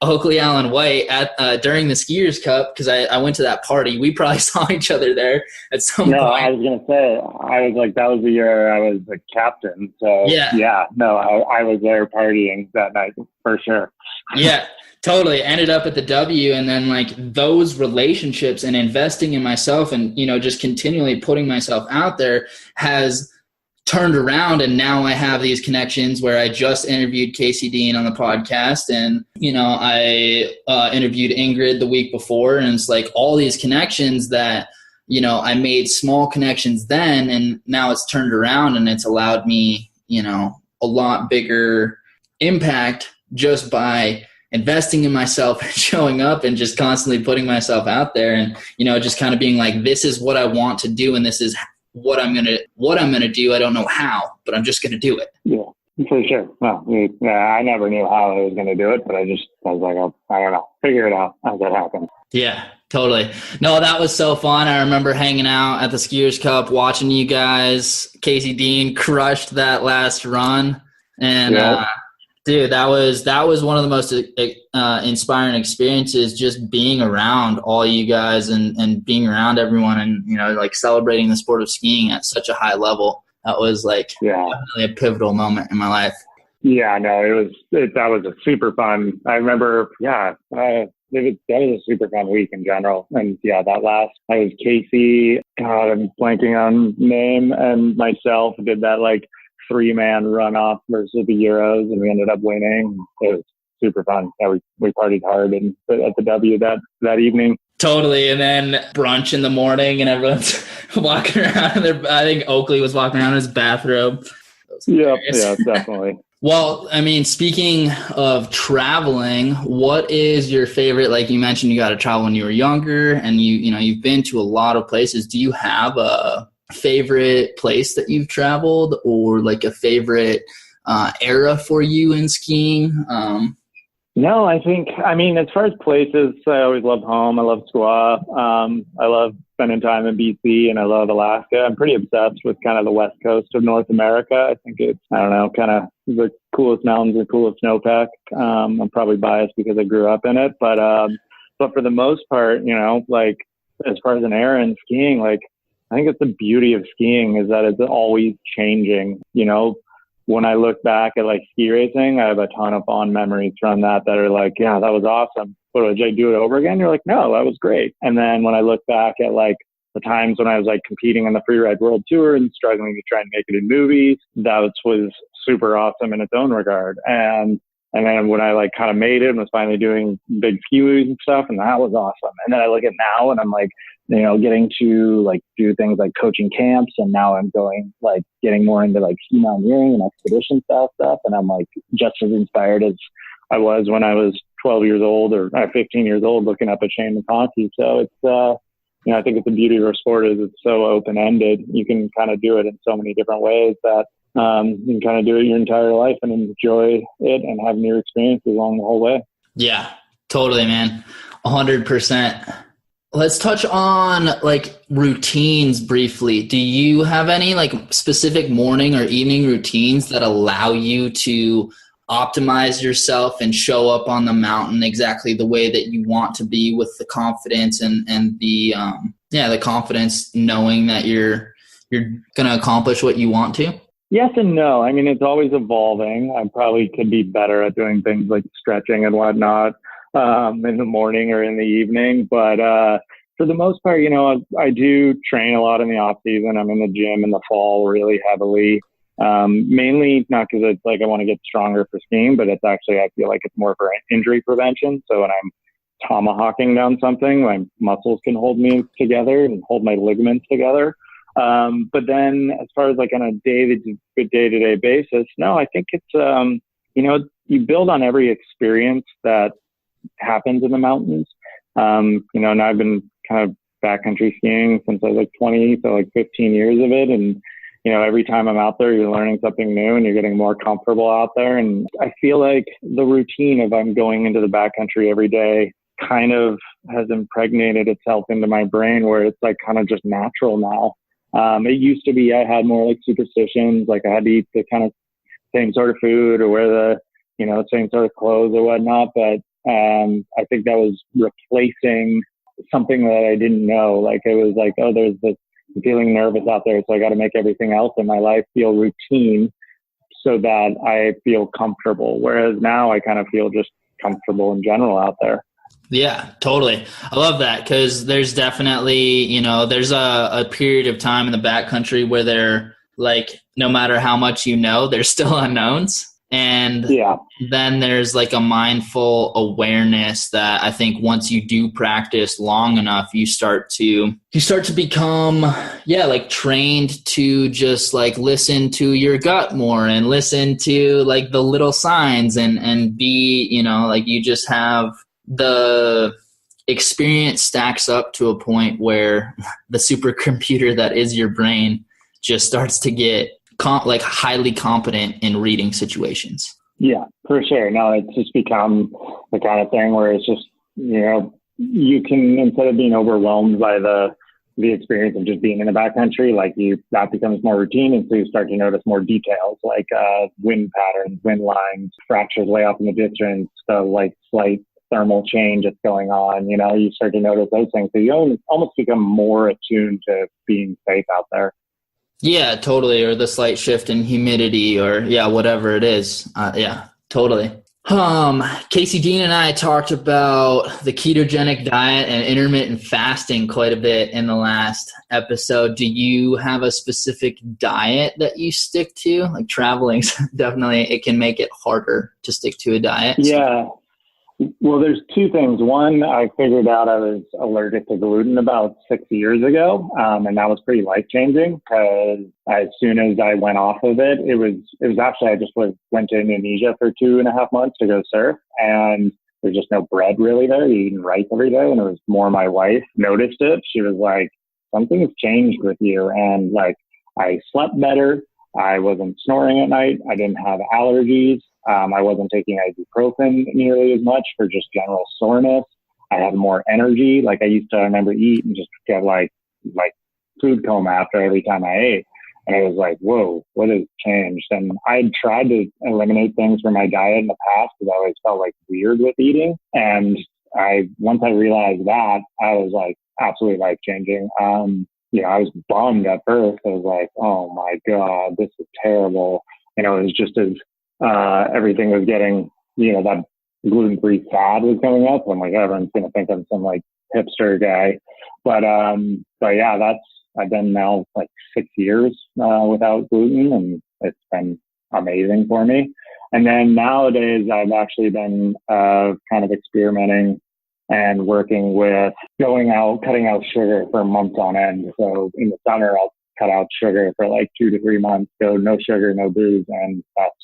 Oakley Allen White at during the Skiers Cup, because I went to that party. We probably saw each other there at some point. I was going to say, I was like, that was the year I was the captain. So I was there partying that night for sure. Yeah, totally. Ended up at the W, and then like those relationships and investing in myself and, you know, just continually putting myself out there has turned around, and now I have these connections where I just interviewed Casey Dean on the podcast, and, you know, I interviewed Ingrid the week before, and it's like all these connections that, you know, I made small connections then, and now it's turned around and it's allowed me, you know, a lot bigger impact just by investing in myself and showing up and just constantly putting myself out there, and, you know, just kind of being like, this is what I want to do, and this is what I'm gonna do. I don't know how, but I'm just gonna do it. Yeah, for sure. Well, I never knew how I was gonna do it, but I was like, oh, I don't know, figure it out as it happens. Yeah, totally. No, that was so fun. I remember hanging out at the Skiers Cup, watching you guys. Casey Dean crushed that last run, and dude, that was one of the most inspiring experiences, just being around all you guys and being around everyone, and, you know, like celebrating the sport of skiing at such a high level. That was like definitely a pivotal moment in my life. Yeah, no, that was a super fun. I remember, that was a super fun week in general. And I was Casey, God, I'm blanking on name, and myself did that like 3-man runoff versus the Euros, and we ended up winning. It was super fun. Yeah, we partied hard at the W that evening. Totally. And then brunch in the morning, and everyone's walking around in I think Oakley was walking around in his bathrobe. Yeah, definitely. Well, I mean, speaking of traveling, what is your favorite? Like you mentioned, you got to travel when you were younger, and you've been to a lot of places. Do you have a favorite place that you've traveled, or like a favorite era for you in skiing? No, I mean, as far as places, I always loved home. I love Squaw. I love spending time in BC, and I love Alaska. I'm pretty obsessed with kind of the west coast of North America. I think it's, I don't know, kind of the coolest mountains and coolest snowpack. I'm probably biased because I grew up in it, but for the most part, you know, like as far as an era in skiing, like I think it's the beauty of skiing is that it's always changing. You know, when I look back at like ski racing, I have a ton of fond memories from that are like, yeah, that was awesome. But would I do it over again? You're like, no, that was great. And then when I look back at like the times when I was like competing in the Freeride World Tour and struggling to try and make it in movies, that was super awesome in its own regard. And then when I like kind of made it and was finally doing big ski movies and stuff, and that was awesome. And then I look at now and I'm like, you know, getting to like do things like coaching camps, and now I'm going like getting more into like ski mountaineering and expedition style stuff. And I'm like just as inspired as I was when I was 12 years old or 15 years old looking up at Shane McConkey. So it's, you know, I think it's the beauty of our sport is it's so open-ended. You can kind of do it in so many different ways that you can kind of do it your entire life and enjoy it and have new experiences along the whole way. Yeah, totally, man. 100%. Let's touch on like routines briefly. Do you have any like specific morning or evening routines that allow you to optimize yourself and show up on the mountain exactly the way that you want to be, with the confidence and the confidence knowing that you're going to accomplish what you want to? Yes and no. I mean, it's always evolving. I probably could be better at doing things like stretching and whatnot in the morning or in the evening. But for the most part, you know, I do train a lot in the off season. I'm in the gym in the fall really heavily. Mainly not because it's like I want to get stronger for skiing, but it's actually, I feel like it's more for injury prevention. So when I'm tomahawking down something, my muscles can hold me together and hold my ligaments together. But then as far as like on a day-to-day basis, no, I think it's, you know, you build on every experience that happens in the mountains. You know, and I've been kind of backcountry skiing since I was like 20, so like 15 years of it. And, you know, every time I'm out there, you're learning something new and you're getting more comfortable out there. And I feel like the routine of I'm going into the backcountry every day kind of has impregnated itself into my brain where it's like kind of just natural now. It used to be I had more like superstitions, like I had to eat the kind of same sort of food or wear the, same sort of clothes or whatnot. But I think that was replacing something that I didn't know. Like it was like, oh, there's this feeling nervous out there, so I got to make everything else in my life feel routine so that I feel comfortable. Whereas now I kind of feel just comfortable in general out there. Yeah, totally. I love that because there's definitely, there's a period of time in the backcountry where they're like, no matter how much there's still unknowns. And then there's like a mindful awareness that I think once you do practice long enough, you start to become, like trained to just like listen to your gut more and listen to like the little signs and be, like you just have the experience stacks up to a point where the supercomputer that is your brain just starts to get highly competent in reading situations. Yeah, for sure. No, it's just become the kind of thing where it's just, you can, instead of being overwhelmed by the experience of just being in the backcountry, like that becomes more routine. And so you start to notice more details like wind patterns, wind lines, fractures way off in the distance, the like slight thermal change that's going on. You start to notice those things. So you almost become more attuned to being safe out there. Yeah, totally. Or the slight shift in humidity or whatever it is. Yeah, totally. Casey Dean and I talked about the ketogenic diet and intermittent fasting quite a bit in the last episode. Do you have a specific diet that you stick to? Like traveling, definitely it can make it harder to stick to a diet. Yeah. Well, there's two things. One, I figured out I was allergic to gluten about 6 years ago. And that was pretty life-changing because as soon as I went off of it, it was actually, I just went to Indonesia for 2.5 months to go surf, and there's just no bread really there. You're eating rice every day. And it was more my wife noticed it. She was like, something has changed with you. And like, I slept better. I wasn't snoring at night. I didn't have allergies. I wasn't taking ibuprofen nearly as much for just general soreness. I had more energy. Like I used to, I remember eat and just get like food coma after every time I ate. And I was like, whoa, what has changed? And I'd tried to eliminate things from my diet in the past because I always felt like weird with eating. And once I realized that, I was like absolutely life changing. I was bummed at first. I was like, oh my God, this is terrible. It was just as, everything was getting, that gluten-free fad was coming up. I'm like, everyone's going to think I'm some like hipster guy. But yeah, I've been now like 6 years, without gluten, and it's been amazing for me. And then nowadays I've actually been, kind of experimenting and working with cutting out sugar for months on end. So in the summer, I'll cut out sugar for like 2 to 3 months. So no sugar, no booze. And that's,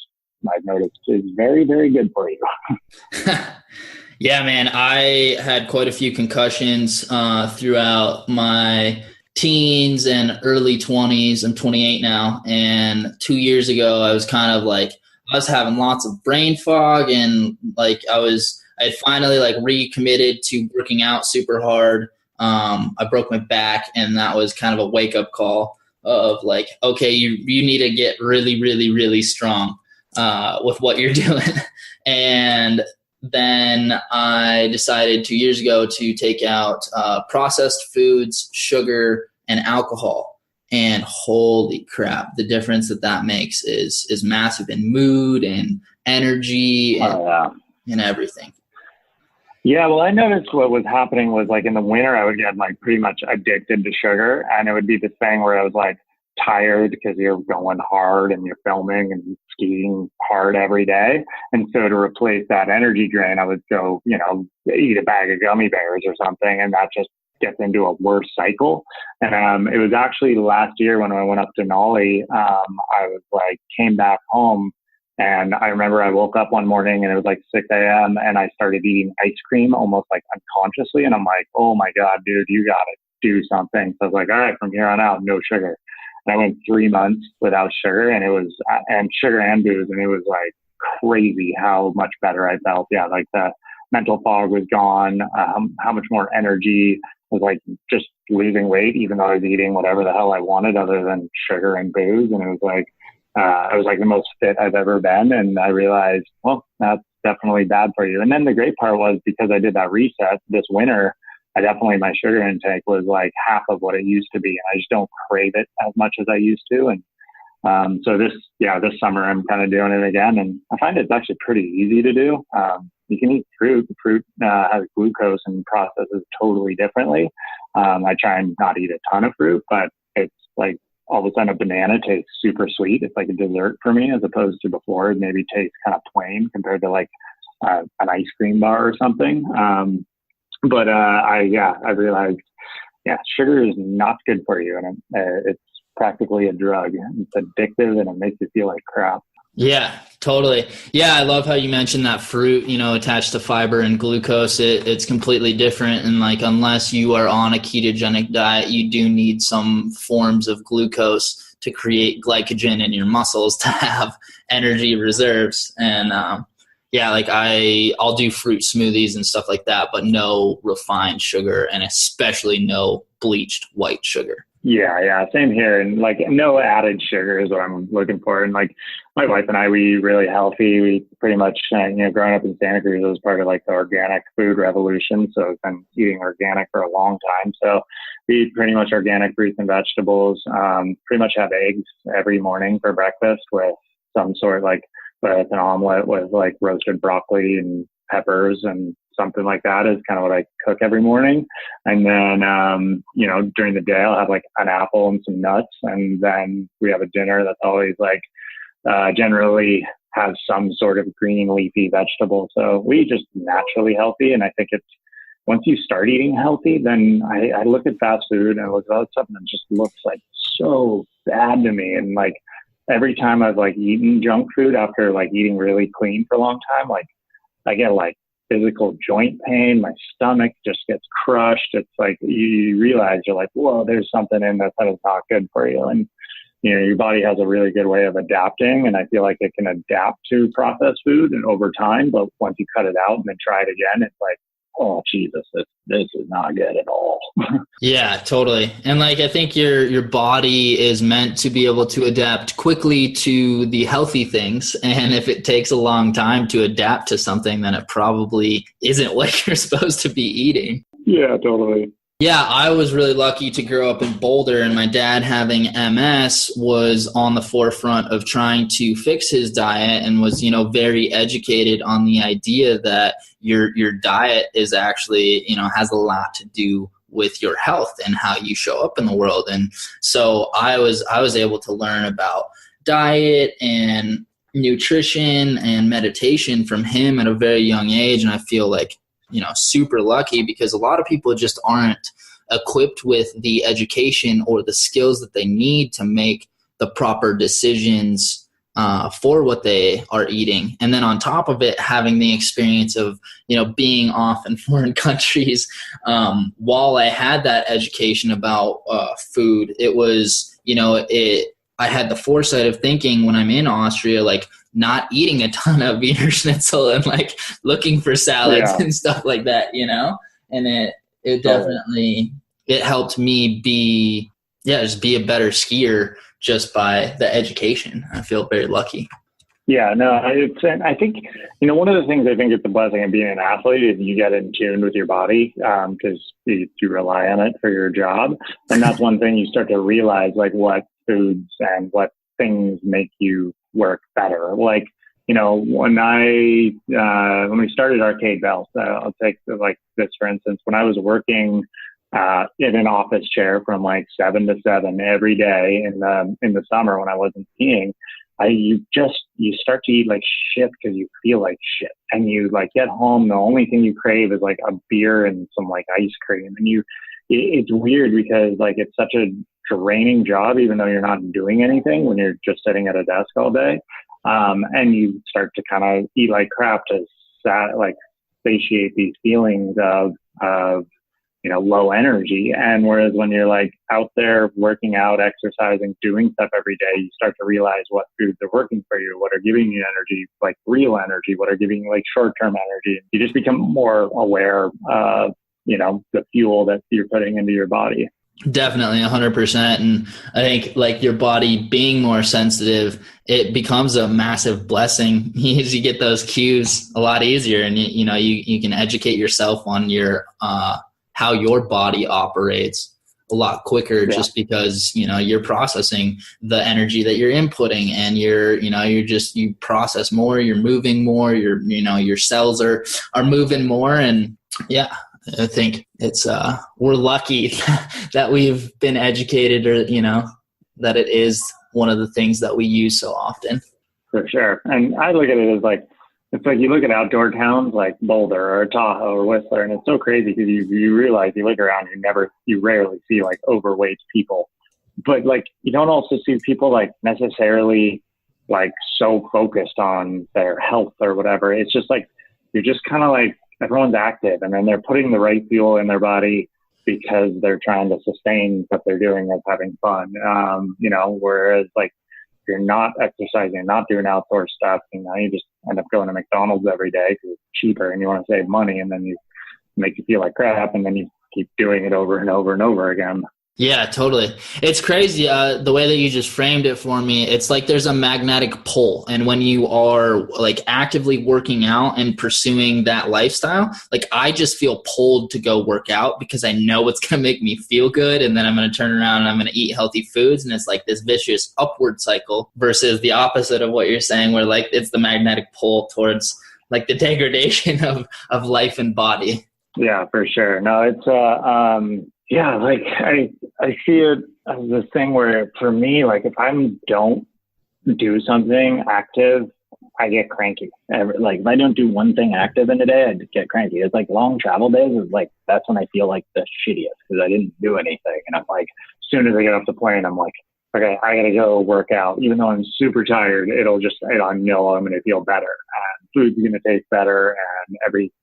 I've noticed, is very, very good for you. Yeah, man, I had quite a few concussions throughout my teens and early 20s. I'm 28 now. And 2 years ago, I was kind of like, I was having lots of brain fog, and like I had finally like recommitted to working out super hard. I broke my back, and that was kind of a wake up call of like, okay, you need to get really, really, really strong with what you're doing. And then I decided 2 years ago to take out processed foods, sugar, and alcohol. And holy crap, the difference that makes is massive in mood and energy and everything. Yeah, well, I noticed what was happening was like in the winter, I would get like pretty much addicted to sugar. And it would be this thing where I was like tired because you're going hard and you're filming and skiing hard every day. And so to replace that energy drain, I would go, eat a bag of gummy bears or something. And that just gets into a worse cycle. And it was actually last year when I went up to Nolly, I was like, came back home, and I remember I woke up one morning and it was like 6 a.m. and I started eating ice cream almost like unconsciously. And I'm like, oh my God, dude, you got to do something. So I was like, all right, from here on out, no sugar. And I went 3 months without sugar, and and sugar and booze. And it was like crazy how much better I felt. Yeah. Like the mental fog was gone, how much more energy was like just losing weight, even though I was eating whatever the hell I wanted other than sugar and booze. And it was like, I was like the most fit I've ever been. And I realized, well, that's definitely bad for you. And then the great part was because I did that reset this winter, my sugar intake was like half of what it used to be. And I just don't crave it as much as I used to. And so this summer I'm kind of doing it again. And I find it's actually pretty easy to do. You can eat fruit. Fruit has glucose and processes totally differently. I try and not eat a ton of fruit, but it's like all of a sudden a banana tastes super sweet. It's like a dessert for me, as opposed to before it maybe tastes kind of plain compared to like an ice cream bar or something. But I realized, sugar is not good for you, and it's practically a drug. It's addictive, and it makes you feel like crap. Yeah, totally. Yeah, I love how you mentioned that fruit, attached to fiber and glucose. It's completely different. And like, unless you are on a ketogenic diet, you do need some forms of glucose to create glycogen in your muscles to have energy reserves. And I'll do fruit smoothies and stuff like that, but no refined sugar, and especially no bleached white sugar. Yeah, same here. And like no added sugar is what I'm looking for. And like my wife and I, we eat really healthy. We pretty much, growing up in Santa Cruz, it was part of like the organic food revolution. So I've been eating organic for a long time. So we eat pretty much organic fruits and vegetables. Pretty much have eggs every morning for breakfast with some sort, like whether it's an omelet with like roasted broccoli and peppers and something like that is kind of what I cook every morning. And then, during the day I'll have like an apple and some nuts. And then we have a dinner that's always like, generally has some sort of green leafy vegetable. So we eat just naturally healthy. And I think it's, once you start eating healthy, then I look at fast food and I look at all stuff and it just looks like so bad to me. And like every time I've like eaten junk food after like eating really clean for a long time, like I get like physical joint pain. My stomach just gets crushed. It's like you realize you're like, whoa, there's something in this that is not good for you. And your body has a really good way of adapting, and I feel like it can adapt to processed food and over time. But once you cut it out and then try it again, it's like, oh Jesus, this is not good at all. Yeah, totally. And like, I think your body is meant to be able to adapt quickly to the healthy things. And if it takes a long time to adapt to something, then it probably isn't what you're supposed to be eating. Yeah, totally. Yeah, I was really lucky to grow up in Boulder, and my dad, having MS, was on the forefront of trying to fix his diet and was, very educated on the idea that your diet is actually, has a lot to do with your health and how you show up in the world. And so I was able to learn about diet and nutrition and meditation from him at a very young age. And I feel like, super lucky, because a lot of people just aren't equipped with the education or the skills that they need to make the proper decisions for what they are eating. And then on top of it, having the experience of, being off in foreign countries, while I had that education about food, it was, I had the foresight of thinking when I'm in Austria, like, not eating a ton of Wiener Schnitzel and like looking for salads and stuff like that, and it definitely, it helped me just be a better skier just by the education. I feel very lucky. Yeah, no, I think, one of the things I think it's a blessing of being an athlete is you get in tune with your body, because you rely on it for your job. And that's one thing you start to realize, like what foods and what things make you work better. Like, when we started Arcade Belt, I'll take like this for instance, when I was working in an office chair from like 7 to 7 every day in the summer when I wasn't skiing, you start to eat like shit because you feel like shit, and you like get home, the only thing you crave is like a beer and some like ice cream, and it's weird because like it's such a draining job, even though you're not doing anything when you're just sitting at a desk all day. And you start to kind of eat like crap to satiate these feelings of low energy. And whereas when you're like out there working out, exercising, doing stuff every day, you start to realize what foods are working for you, what are giving you energy, like real energy, what are giving you like short-term energy. You just become more aware of, the fuel that you're putting into your body. Definitely 100%. And I think like your body being more sensitive, it becomes a massive blessing as you get those cues a lot easier. And you can educate yourself on your, how your body operates a lot quicker, just because, you're processing the energy that you're inputting, and you process more, you're moving more, your cells are moving more. And yeah, I think it's, we're lucky that we've been educated, or, that it is one of the things that we use so often. For sure. And I look at it as like, it's like you look at outdoor towns like Boulder or Tahoe or Whistler, and it's so crazy because you realize you look around, you rarely see like overweight people, but like you don't also see people like necessarily like so focused on their health or whatever. It's just like, you're just kind of like, everyone's active, and then they're putting the right fuel in their body because they're trying to sustain what they're doing of having fun. Whereas like, if you're not exercising, not doing outdoor stuff, you just end up going to McDonald's every day because it's cheaper and you want to save money, and then you make you feel like crap, and then you keep doing it over and over and over again. Yeah, totally. It's crazy. The way that you just framed it for me, it's like there's a magnetic pull. And when you are like actively working out and pursuing that lifestyle, like I just feel pulled to go work out because I know it's going to make me feel good. And then I'm going to turn around and I'm going to eat healthy foods. And it's like this vicious upward cycle versus the opposite of what you're saying, where like it's the magnetic pull towards like the degradation of life and body. Yeah, for sure. No, it's, yeah, like I see it as this thing where for me, like if I don't do something active, I get cranky. Like if I don't do one thing active in a day, I just get cranky. It's like long travel days is like, that's when I feel like the shittiest because I didn't do anything. And I'm like, as soon as I get off the plane, I'm like, okay, I gotta go work out. Even though I'm super tired, I know I'm gonna feel better. And food's gonna taste better, and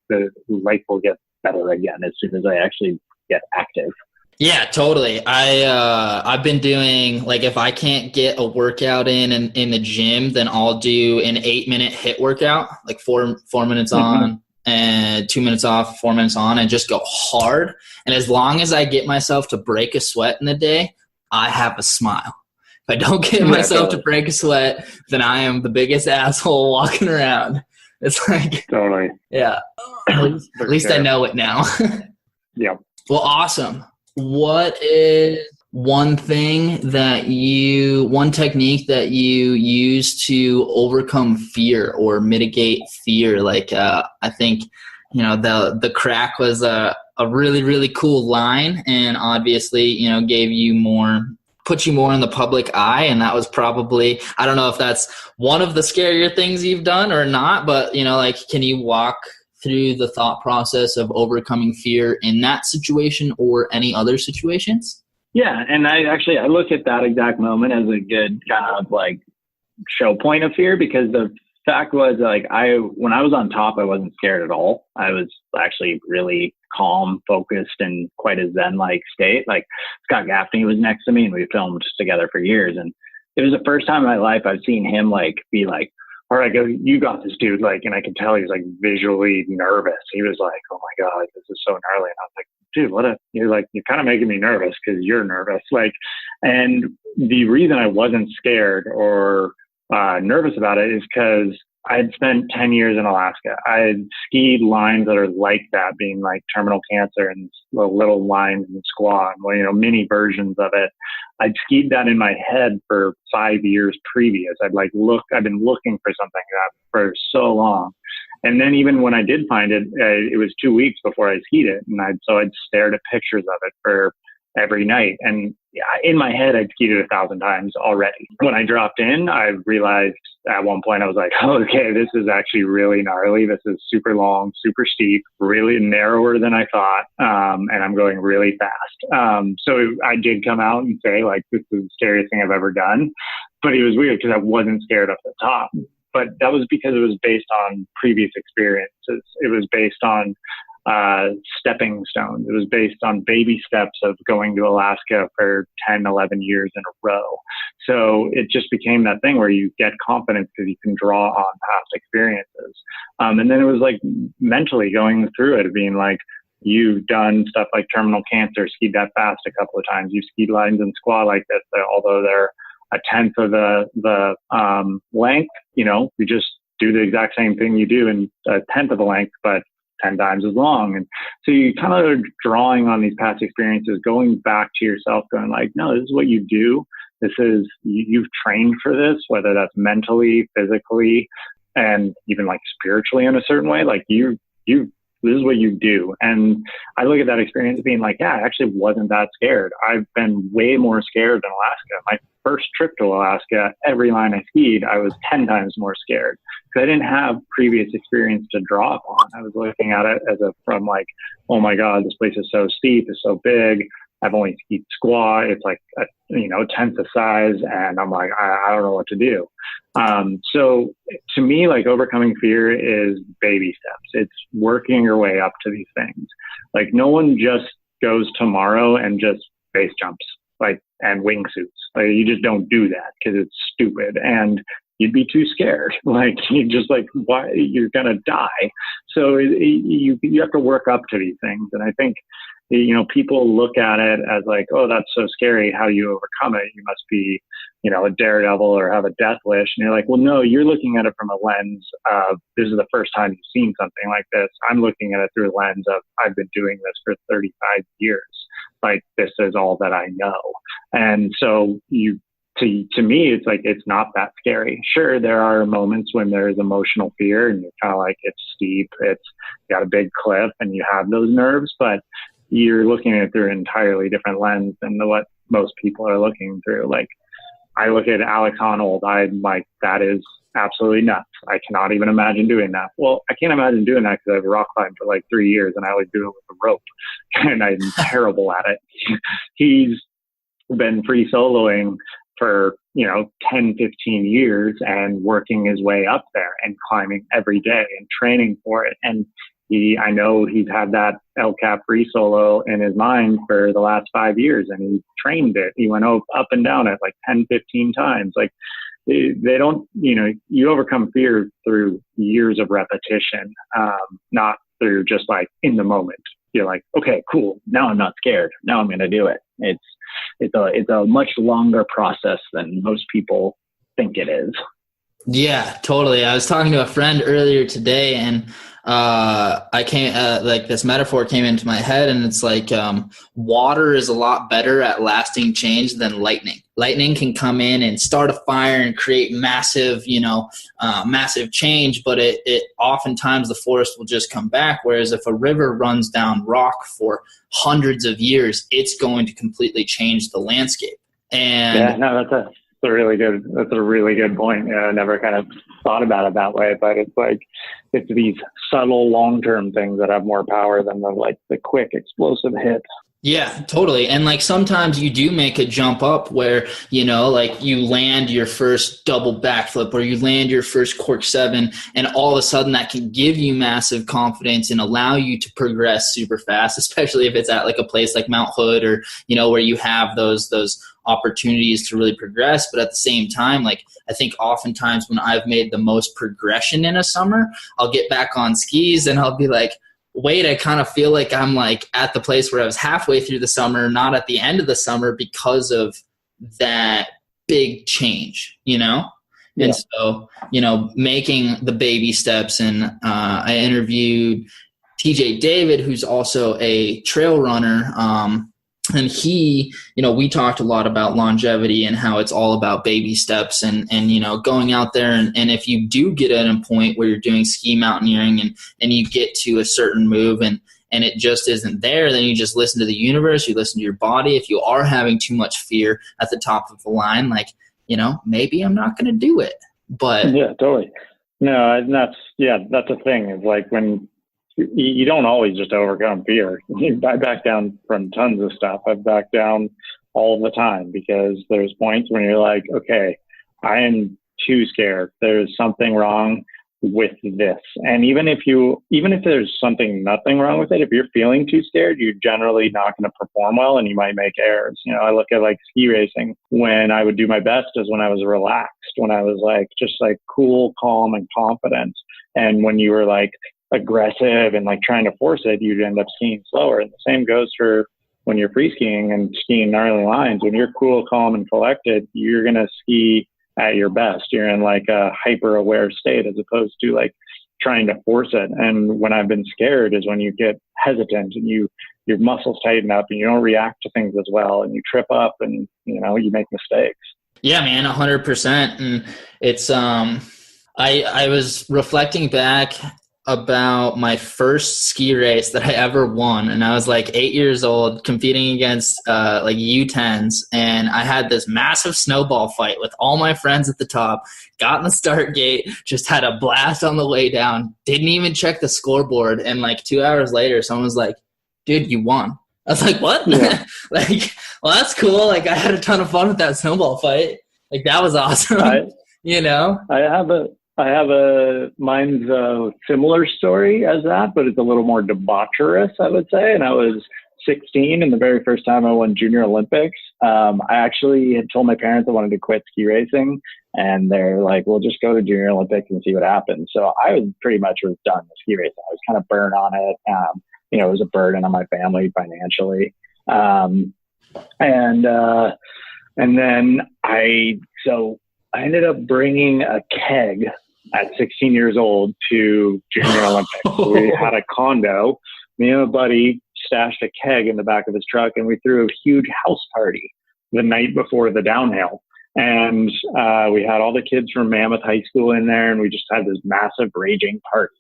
the life will get better again as soon as I actually get active. Yeah, totally. I've been doing, like, if I can't get a workout in the gym, then I'll do an 8-minute HIIT workout, like 4 minutes on and 2 minutes off, 4 minutes on, and just go hard. And as long as I get myself to break a sweat in the day, I have a smile. If I don't get myself to break a sweat, then I am the biggest asshole walking around. It's like, totally. Yeah. At least I know it now. Yeah. Well, awesome. What is one technique that you use to overcome fear or mitigate fear? Like, I think, the crack was a really, really cool line, and obviously, put you more in the public eye. And that was probably, I don't know if that's one of the scarier things you've done or not, but, can you walk through the thought process of overcoming fear in that situation or any other situations? Yeah. And I look at that exact moment as a good kind of like show point of fear, because the fact was like, when I was on top, I wasn't scared at all. I was actually really calm, focused, and quite a Zen-like state. Like Scott Gaffney was next to me and we filmed together for years. And it was the first time in my life I've seen him like be like, all right, go, you got this, dude. Like, and I could tell he was like visually nervous. He was like, oh my God, this is so gnarly. And I was like, dude, you're kind of making me nervous because you're nervous. Like, and the reason I wasn't scared or nervous about it is because I had spent 10 years in Alaska. I had skied lines that are like that, being like terminal cancer and little lines and squaw, mini versions of it. I'd skied that in my head for 5 years previous. I've been looking for something like that for so long. And then even when I did find it, it was 2 weeks before I skied it. And I'd stared at pictures of it for every night. And in my head, I'd skied it 1,000 times already. When I dropped in, I realized at one point, I was like, oh, okay, this is actually really gnarly. This is super long, super steep, really narrower than I thought. And I'm going really fast. So I did come out and say, like, this is the scariest thing I've ever done. But it was weird because I wasn't scared up the top. But that was because it was based on previous experiences. It was based on stepping stones. It was based on baby steps of going to Alaska for 10, 11 years in a row. So it just became that thing where you get confidence because you can draw on past experiences. And then it was like mentally going through it, being like, you've done stuff like terminal cancer, skied that fast a couple of times. You've skied lines and squat like this, although they're a tenth of the length, you just do the exact same thing you do in a tenth of the length, but 10 times as long. And so you kind of are drawing on these past experiences, going back to yourself, going like, no, this is what you do. This is, you've trained for this, whether that's mentally, physically, and even like spiritually in a certain way. Like this is what you do. And I look at that experience being like, yeah, I actually wasn't that scared. I've been way more scared than Alaska. My first trip to Alaska, every line I skied, I was 10 times more scared because I didn't have previous experience to draw upon. I was looking at it from like, oh my God, this place is so steep, it's so big. I've only skied squat. It's like, a tenth the size. And I'm like, I don't know what to do. So to me, like overcoming fear is baby steps. It's working your way up to these things. Like no one just goes tomorrow and just base jumps and wingsuits. Like you just don't do that because it's stupid and you'd be too scared. Like you just like, why you're going to die. So you have to work up to these things. And I think, people look at it as like, oh, that's so scary. How do you overcome it? You must be, a daredevil or have a death wish. And you're like, well, no, you're looking at it from a lens of this is the first time you've seen something like this. I'm looking at it through a lens of I've been doing this for 35 years. Like this is all that I know. And so to me, it's like, it's not that scary. Sure, there are moments when there is emotional fear and you're kind of like, it's steep, it's got a big cliff and you have those nerves, but you're looking at it through an entirely different lens than what most people are looking through. Like I look at Alex Honnold, I'm like, that is absolutely nuts. I cannot even imagine doing that. Well, I can't imagine doing that because I've rock climbed for like 3 years and I always do it with a rope and I'm terrible at it. He's been free soloing for 10, 15 years and working his way up there and climbing every day and training for it. And I know he's had that El Cap free solo in his mind for the last 5 years and he trained it. He went up and down it like 10, 15 times. Like they don't, you overcome fear through years of repetition, not through just like in the moment. You're like, okay, cool. Now I'm not scared. Now I'm going to do it. It's a much longer process than most people think it is. Yeah, totally. I was talking to a friend earlier today and I came like this metaphor came into my head and it's like water is a lot better at lasting change than lightning. Lightning can come in and start a fire and create massive, massive change, but it oftentimes the forest will just come back. Whereas if a river runs down rock for hundreds of years, it's going to completely change the landscape. And yeah, no, that's a really good point. I never kind of thought about it that way, but it's these subtle long-term things that have more power than the quick explosive hits. Yeah, totally. And like sometimes you do make a jump up where, like you land your first double backflip or you land your first cork 7 and all of a sudden that can give you massive confidence and allow you to progress super fast, especially if it's at like a place like Mount Hood or, where you have those opportunities to really progress. But at the same time, like I think oftentimes when I've made the most progression in a summer, I'll get back on skis and I'll be like, wait, I kind of feel like I'm like at the place where I was halfway through the summer, not at the end of the summer because of that big change, Yeah. And so, making the baby steps. And I interviewed TJ David, who's also a trail runner. And he, we talked a lot about longevity and how it's all about baby steps and going out there. And if you do get at a point where you're doing ski mountaineering and you get to a certain move and it just isn't there, then you just listen to the universe, you listen to your body. If you are having too much fear at the top of the line, like, maybe I'm not going to do it. But yeah, totally. No, and that's a thing. It's like when you don't always just overcome fear. I back down from tons of stuff. I've backed down all the time because there's points when you're like, okay, I am too scared. There's something wrong. with this. And even if there's nothing wrong with it, if you're feeling too scared, you're generally not going to perform well and you might make errors. You know, I look at like ski racing, when I would do my best is when I was relaxed, when I was like, just like cool, calm, and confident. And when you were like aggressive and like trying to force it, you'd end up skiing slower. And the same goes for when you're free skiing and skiing gnarly lines. When you're cool, calm, and collected, you're going to ski at your best. You're in like a hyper aware state as opposed to like trying to force it. And when I've been scared is when you get hesitant and your muscles tighten up and you don't react to things as well and you trip up and, you know, you make mistakes. Yeah, man, 100%. And it's, I was reflecting back about my first ski race that I ever won. And I was like 8 years old competing against like U10s. And I had this massive snowball fight with all my friends at the top, got in the start gate, just had a blast on the way down, didn't even check the scoreboard. And like 2 hours later, someone was like, dude, you won. I was like, what? Yeah. Like, well, that's cool. Like I had a ton of fun with that snowball fight. Like that was awesome. You know, mine's a similar story as that, but it's a little more debaucherous, I would say. And I was 16 and the very first time I won Junior Olympics. I actually had told my parents I wanted to quit ski racing, and they're like, "We'll just go to Junior Olympics and see what happens." So I was pretty much done with ski racing. I was kind of burned on it. You know, it was a burden on my family financially. And then I ended up bringing a keg at 16 years old to Junior Olympics. We had a condo. Me and a buddy stashed a keg in the back of his truck, and we threw a huge house party the night before the downhill. And we had all the kids from Mammoth High School in there, and we just had this massive raging party.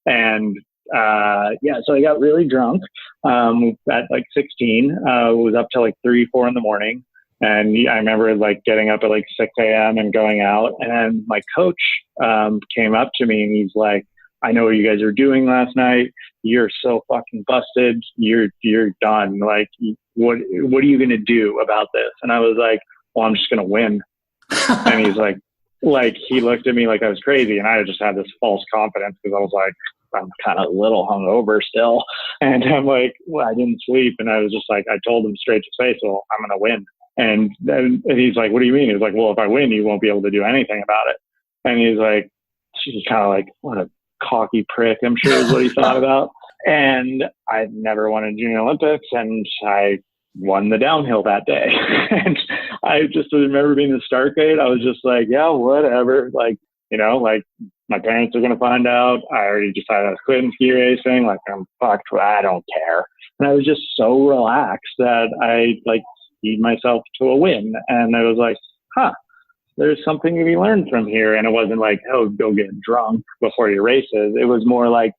And so I got really drunk at like 16. It was up till like 3-4 in the morning. And I remember like getting up at like 6 a.m. and going out, and my coach came up to me and he's like, "I know what you guys are doing last night. You're so fucking busted. You're done. Like, what are you going to do about this?" And I was like, "Well, I'm just going to win." And he's like, he looked at me like I was crazy. And I just had this false confidence because I was like, I'm kind of a little hungover still. And I'm like, well, I didn't sleep. And I was just like, I told him straight to face, well, I'm going to win. And then he's like, "What do you mean?" He's like, "Well, if I win, you won't be able to do anything about it." And he's like, she's kind of like, what a cocky prick, I'm sure is what he thought about. And I'd never won a Junior Olympics, and I won the downhill that day. And I just remember being the start gate. I was just like, yeah, whatever. Like, you know, like my parents are going to find out. I already decided I was quitting ski racing. Like, I'm fucked. I don't care. And I was just so relaxed that I like skied myself to a win. And I was like, there's something to be learned from here. And it wasn't like, oh, go get drunk before your races. It was more like,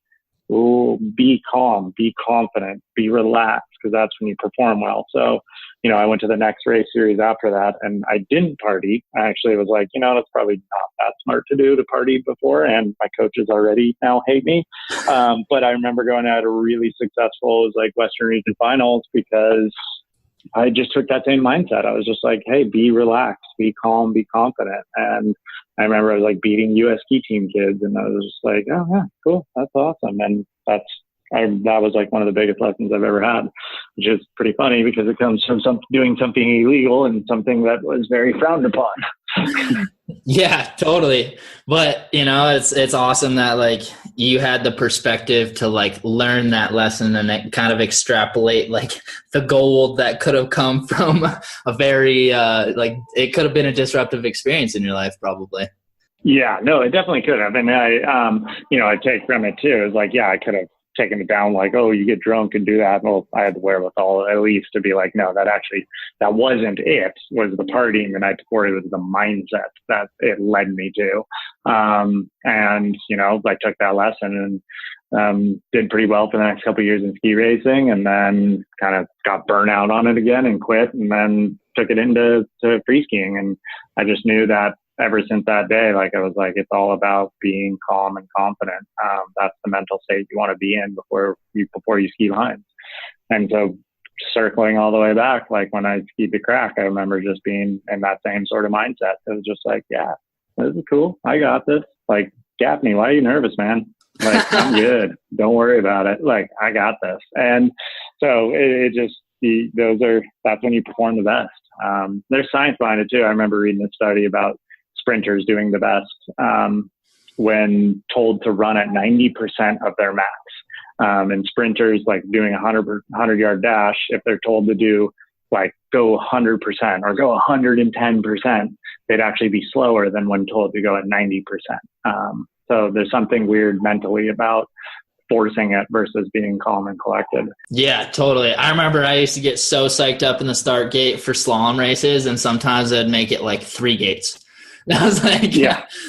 oh, be calm, be confident, be relaxed, because that's when you perform well. So, you know, I went to the next race series after that, and I didn't party. I actually was like, you know, that's probably not that smart to do, to party before, and my coaches already now hate me. But I remember going out a really successful, it was like Western Region Finals, because I just took that same mindset. I was just like, hey, be relaxed, be calm, be confident. And I remember I was like beating US ski team kids, and I was just like, oh yeah, cool. That's awesome. And that was like one of the biggest lessons I've ever had, which is pretty funny because it comes from doing something illegal and something that was very frowned upon. Yeah, totally. But you know, it's awesome that like you had the perspective to like learn that lesson and then kind of extrapolate like the gold that could have come from a very like it could have been a disruptive experience in your life probably. Yeah, no, it definitely could have. And I take from it too. It's like, yeah, I could have taken it down like, oh, you get drunk and do that. Well, I had the wherewithal at least to be like, no, that wasn't it. Was the partying the night before. It was the mindset that it led me to. And, you know, I took that lesson and did pretty well for the next couple of years in ski racing, and then kind of got burnout on it again and quit, and then took it into free skiing. And I just knew that ever since that day, like I was like, it's all about being calm and confident. That's the mental state you want to be in before you ski lines. And so circling all the way back, like when I skied the crack, I remember just being in that same sort of mindset. It was just like, yeah, this is cool. I got this. Like, Gaffney, why are you nervous, man? Like, I'm good. Don't worry about it. Like, I got this. And so that's when you perform the best. There's science behind it too. I remember reading a study about sprinters doing the best when told to run at 90% of their max. And sprinters, like doing a 100-yard dash, if they're told to do like go 100% or go 110%, they'd actually be slower than when told to go at 90%. So there's something weird mentally about forcing it versus being calm and collected. Yeah, totally. I remember I used to get so psyched up in the start gate for slalom races, and sometimes I'd make it like 3 gates. And I was like,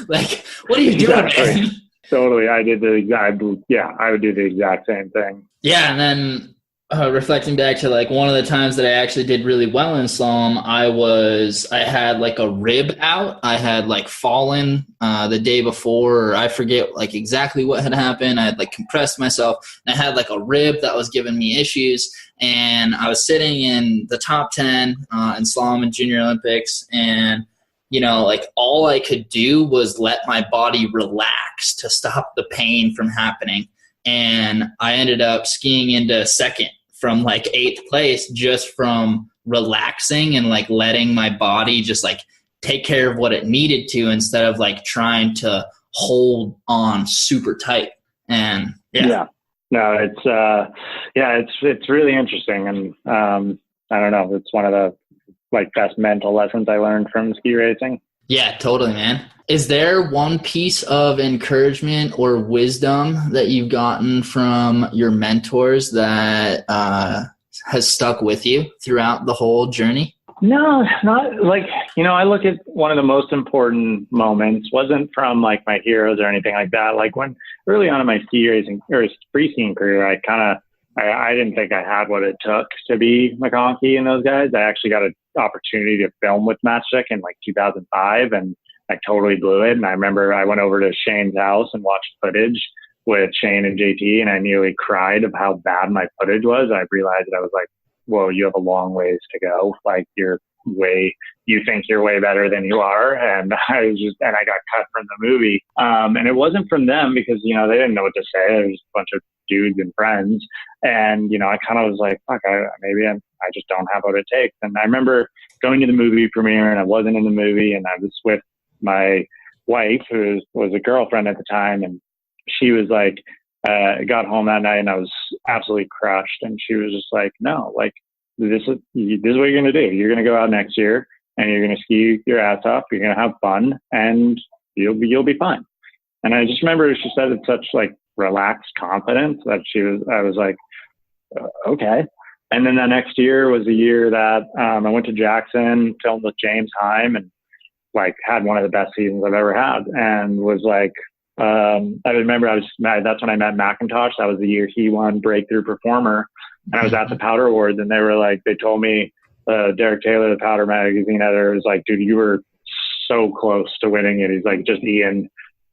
like, what are you doing? Totally. I would do the exact same thing. Yeah. And then reflecting back to like one of the times that I actually did really well in slalom, I had like a rib out. I had like fallen the day before, or I forget like exactly what had happened. I had like compressed myself, and I had like a rib that was giving me issues. And I was sitting in the top 10 in slalom and Junior Olympics, and like all I could do was let my body relax to stop the pain from happening. And I ended up skiing into second from like 8th place just from relaxing and like letting my body just like take care of what it needed to, instead of like trying to hold on super tight. And no, it's really interesting. And I don't know, it's one of the like best mental lessons I learned from ski racing. Yeah, totally, man. Is there one piece of encouragement or wisdom that you've gotten from your mentors that has stuck with you throughout the whole journey? No, not like, I look at one of the most important moments wasn't from like my heroes or anything like that. Like when early on in my ski racing or free skiing career, I didn't think I had what it took to be McConkey and those guys. I actually got an opportunity to film with Matchstick in like 2005, and I totally blew it. And I remember I went over to Shane's house and watched footage with Shane and JT, and I nearly cried of how bad my footage was. I realized that I was like, whoa, you have a long ways to go. Like you think you're way better than you are. And I got cut from the movie. And it wasn't from them because, they didn't know what to say. It was a bunch of dudes and friends. And, I kind of was like, fuck, I just don't have what it takes. And I remember going to the movie premiere, and I wasn't in the movie, and I was with my wife, who was a girlfriend at the time. And she was like, got home that night, and I was absolutely crushed. And she was just like, no, like, this is what you're going to do. You're going to go out next year, and you're going to ski your ass off. You're going to have fun, and you'll be fine. And I just remember she said it such like relaxed confidence that I was like, okay. And then the next year was the year that I went to Jackson, filmed with James Heim, and like had one of the best seasons I've ever had. And was like, I remember that's when I met McIntosh. That was the year he won Breakthrough Performer. And I was at the Powder Awards, and they told me, Derek Taylor, the Powder magazine editor, was like, dude, you were so close to winning it. He's like, just Ian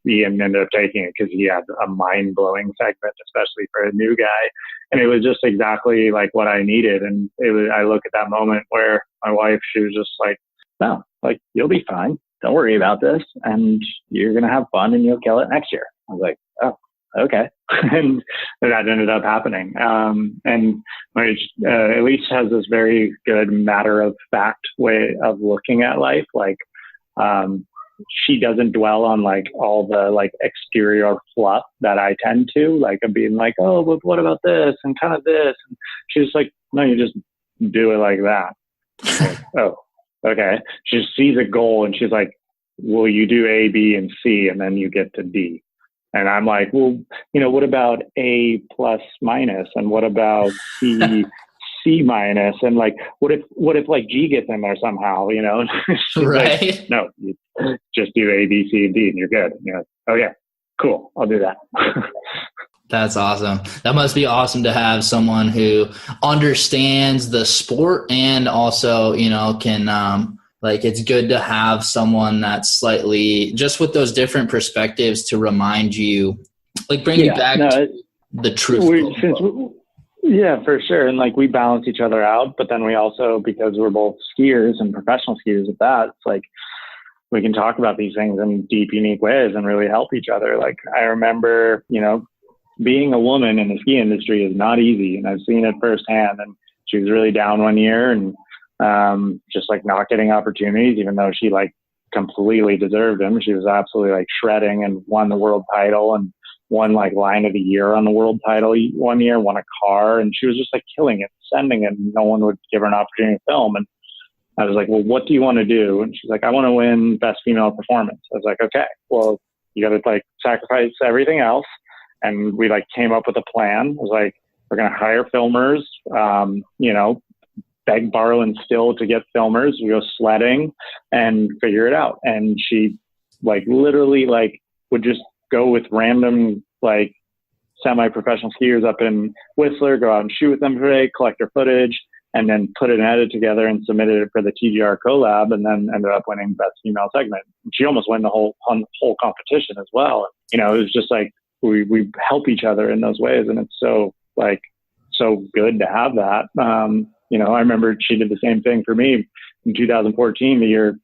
ended up taking it because he had a mind-blowing segment, especially for a new guy. And it was just exactly like what I needed. And I look at that moment where my wife, she was just like, no, like, you'll be fine. Don't worry about this. And you're going to have fun, and you'll kill it next year. I was like, oh, okay. And that ended up happening. And Elise has this very good matter of fact way of looking at life. Like, she doesn't dwell on like all the like exterior fluff that I tend to, like, of being like, oh, but what about this and kind of this. And she's like, no, you just do it like that. Like, oh, okay. She just sees a goal, and she's like, well, you do A, B, and C, and then you get to D. And I'm like, well, what about A plus minus? And what about C, C minus? And like, what if like G gets in there somehow, She's right. Like, no, you just do A, B, C, and D, and you're good. Oh yeah, cool. I'll do that. That's awesome. That must be awesome to have someone who understands the sport, and also, can, like, it's good to have someone that's slightly just with those different perspectives to remind you, like, bring you back to the truth. Yeah, for sure. And like, we balance each other out, but then we also, because we're both skiers and professional skiers at that, it's like, we can talk about these things in deep, unique ways and really help each other. Like I remember, being a woman in the ski industry is not easy, and I've seen it firsthand. And she was really down one year and just like not getting opportunities, even though she like completely deserved them. She was absolutely like shredding and won the world title and won like line of the year on the world title one year, won a car, and she was just like killing it, sending it, and no one would give her an opportunity to film. And I was like, well, what do you want to do? And she's like, I want to win best female performance. I was like, okay, well, you got to like sacrifice everything else. And we like came up with a plan. It was like, we're going to hire filmers, beg, borrow, and steal to get filmers. We go sledding and figure it out. And she like literally like would just go with random like semi-professional skiers up in Whistler, go out and shoot with them for a day, collect their footage, and then put it and edit together and submitted it for the TGR collab, and then ended up winning best female segment. And she almost won the whole competition as well. It was just like we help each other in those ways, and it's so good to have that. I remember she did the same thing for me in 2014, the year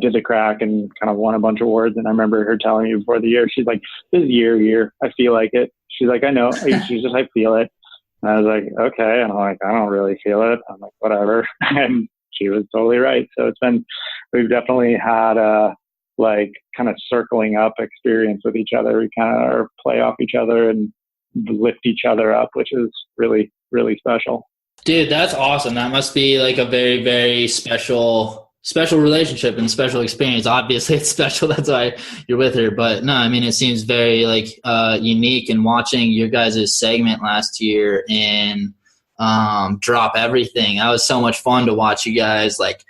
did the crack and kind of won a bunch of awards. And I remember her telling me before the year, she's like, this is year, I feel like it. She's like, I know. She's just, I feel it. And I was like, okay. And I'm like, I don't really feel it. I'm like, whatever. And she was totally right. So we've definitely had a like kind of circling up experience with each other. We kind of play off each other and lift each other up, which is really, really special. Dude, that's awesome. That must be like a very, very special relationship and special experience. Obviously it's special. That's why you're with her. But no, I mean, it seems very like unique. And watching your guys' segment last year and Drop Everything, that was so much fun to watch you guys like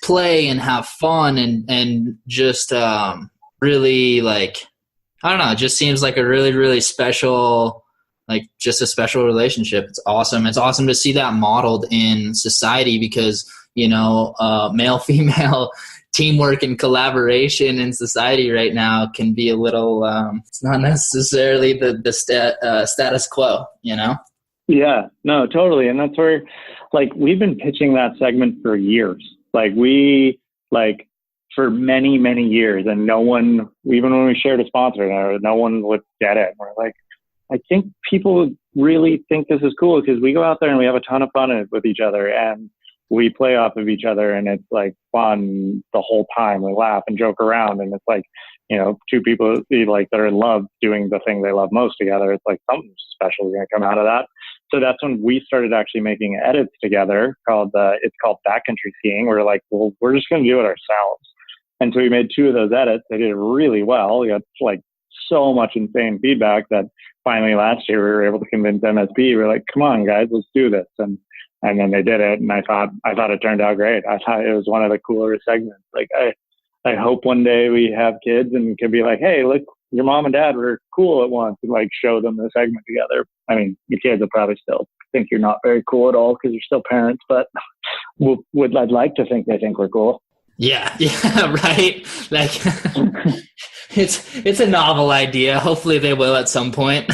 play and have fun and just really like, I don't know, it just seems like a really, really special, like just a special relationship. It's awesome. It's awesome to see that modeled in society because, male-female teamwork and collaboration in society right now can be a little, it's not necessarily the status quo, Yeah, no, totally. And that's where, like, we've been pitching that segment for years. For many, many years, and no one, even when we shared a sponsor, no one would get it. We're like, I think people really think this is cool because we go out there and we have a ton of fun with each other and we play off of each other, and it's like fun the whole time. We laugh and joke around, and it's like, two people like that are in love doing the thing they love most together. It's like something special is going to come out of that. So that's when we started actually making edits together it's called Backcountry Skiing. We're like, well, we're just going to do it ourselves. And so we made 2 of those edits. They did really well. We got like so much insane feedback that finally last year we were able to convince MSP. We were like, come on guys, let's do this. And then they did it. And I thought it turned out great. I thought it was one of the cooler segments. Like I hope one day we have kids and can be like, hey, look, your mom and dad were cool at once, and like show them the segment together. I mean, your kids will probably still think you're not very cool at all because you're still parents, but I'd like to think they think we're cool. Yeah, right. Like it's a novel idea. Hopefully they will at some point.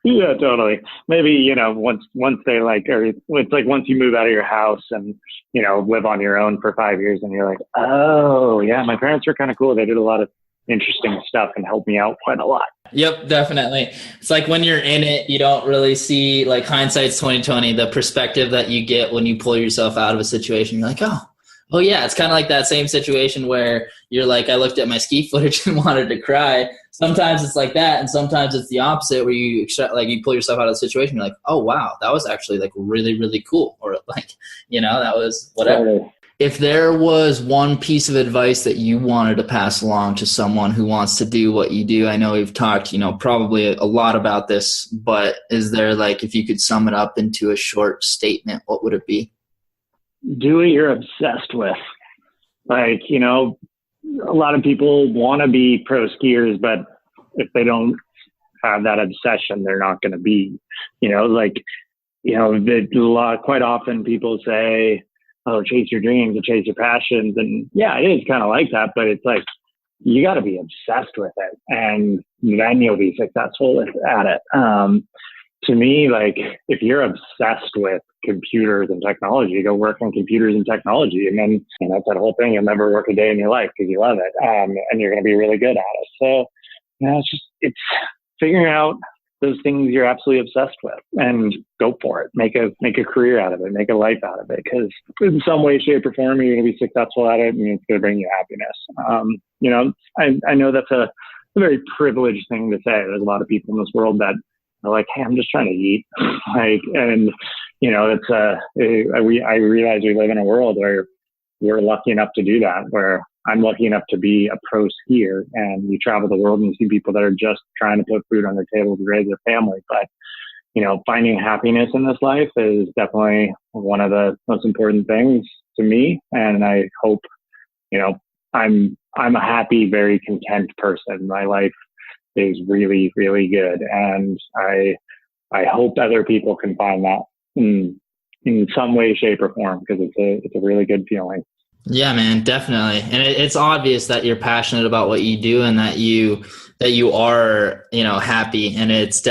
Yeah, totally. Maybe, once they like, or it's like once you move out of your house and, live on your own for 5 years and you're like, oh yeah, my parents were kind of cool. They did a lot of interesting stuff and helped me out quite a lot. Yep, definitely. It's like when you're in it, you don't really see, like, hindsight's 2020, the perspective that you get when you pull yourself out of a situation. You're like, oh yeah, it's kind of like that same situation where you're like, I looked at my ski footage and wanted to cry. Sometimes it's like that, and sometimes it's the opposite where you pull yourself out of the situation. You're like, oh wow, that was actually like really, really cool, or like, that was whatever. Totally. If there was one piece of advice that you wanted to pass along to someone who wants to do what you do, I know we've talked, probably a lot about this, but is there, like, if you could sum it up into a short statement, what would it be? Do what you're obsessed with. Like, a lot of people want to be pro skiers, but if they don't have that obsession, they're not going to be, quite often people say, oh, chase your dreams and chase your passions. And yeah, it is kind of like that, but it's like, you got to be obsessed with it, and then you'll be successful at it. to me, like, if you're obsessed with computers and technology, go work on computers and technology. And then, that's that whole thing. You'll never work a day in your life because you love it. And you're going to be really good at it. So, it's figuring out those things you're absolutely obsessed with and go for it. Make a career out of it, make a life out of it. Because in some way, shape, or form, you're going to be successful at it and it's going to bring you happiness. I know that's a very privileged thing to say. There's a lot of people in this world that are like, hey, I'm just trying to eat. I realize we live in a world where we're lucky enough to do that, where I'm lucky enough to be a pro skier, and you travel the world and you see people that are just trying to put food on their table to raise their family. But, finding happiness in this life is definitely one of the most important things to me. And I hope, I'm a happy, very content person. My life is really, really good. And I hope other people can find that in some way, shape, or form, because it's a really good feeling. Yeah, man, definitely. And it's obvious that you're passionate about what you do and that you are, happy, and it's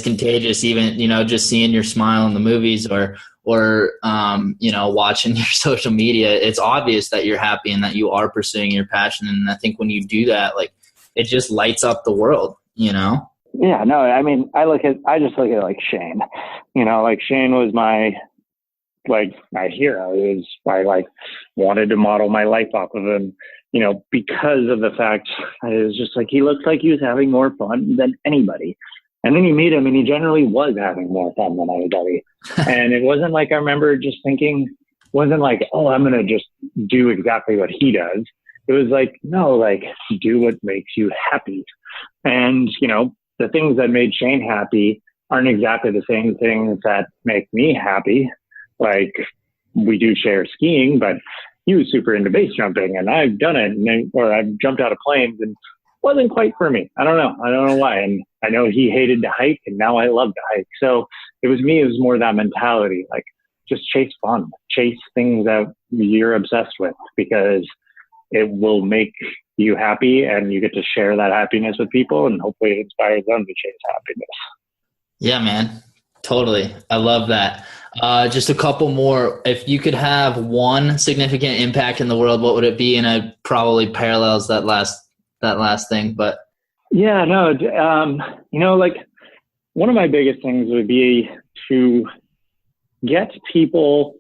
contagious, even, just seeing your smile in the movies or watching your social media. It's obvious that you're happy and that you are pursuing your passion. And I think when you do that, like, it just lights up the world, Yeah, no, I mean, I just look at it like Shane, Shane was my hero. I wanted to model my life off of him, because of the fact it was just like, he looked like he was having more fun than anybody. And then you meet him and he generally was having more fun than anybody. And it wasn't like, I remember just thinking, wasn't like, oh, I'm going to just do exactly what he does. It was like, no, like, do what makes you happy. And, the things that made Shane happy aren't exactly the same things that make me happy. Like, we do share skiing, but he was super into base jumping, and I've done it, or I've jumped out of planes, and it wasn't quite for me. I don't know why. And I know he hated to hike, and now I love to hike. So it was more that mentality, like, just chase fun, chase things that you're obsessed with, because it will make you happy, and you get to share that happiness with people, and hopefully it inspires them to chase happiness. Yeah, man. Totally. I love that. Just a couple more. If you could have one significant impact in the world, what would it be? And it probably parallels that last thing, but. Yeah, no, like, one of my biggest things would be to get people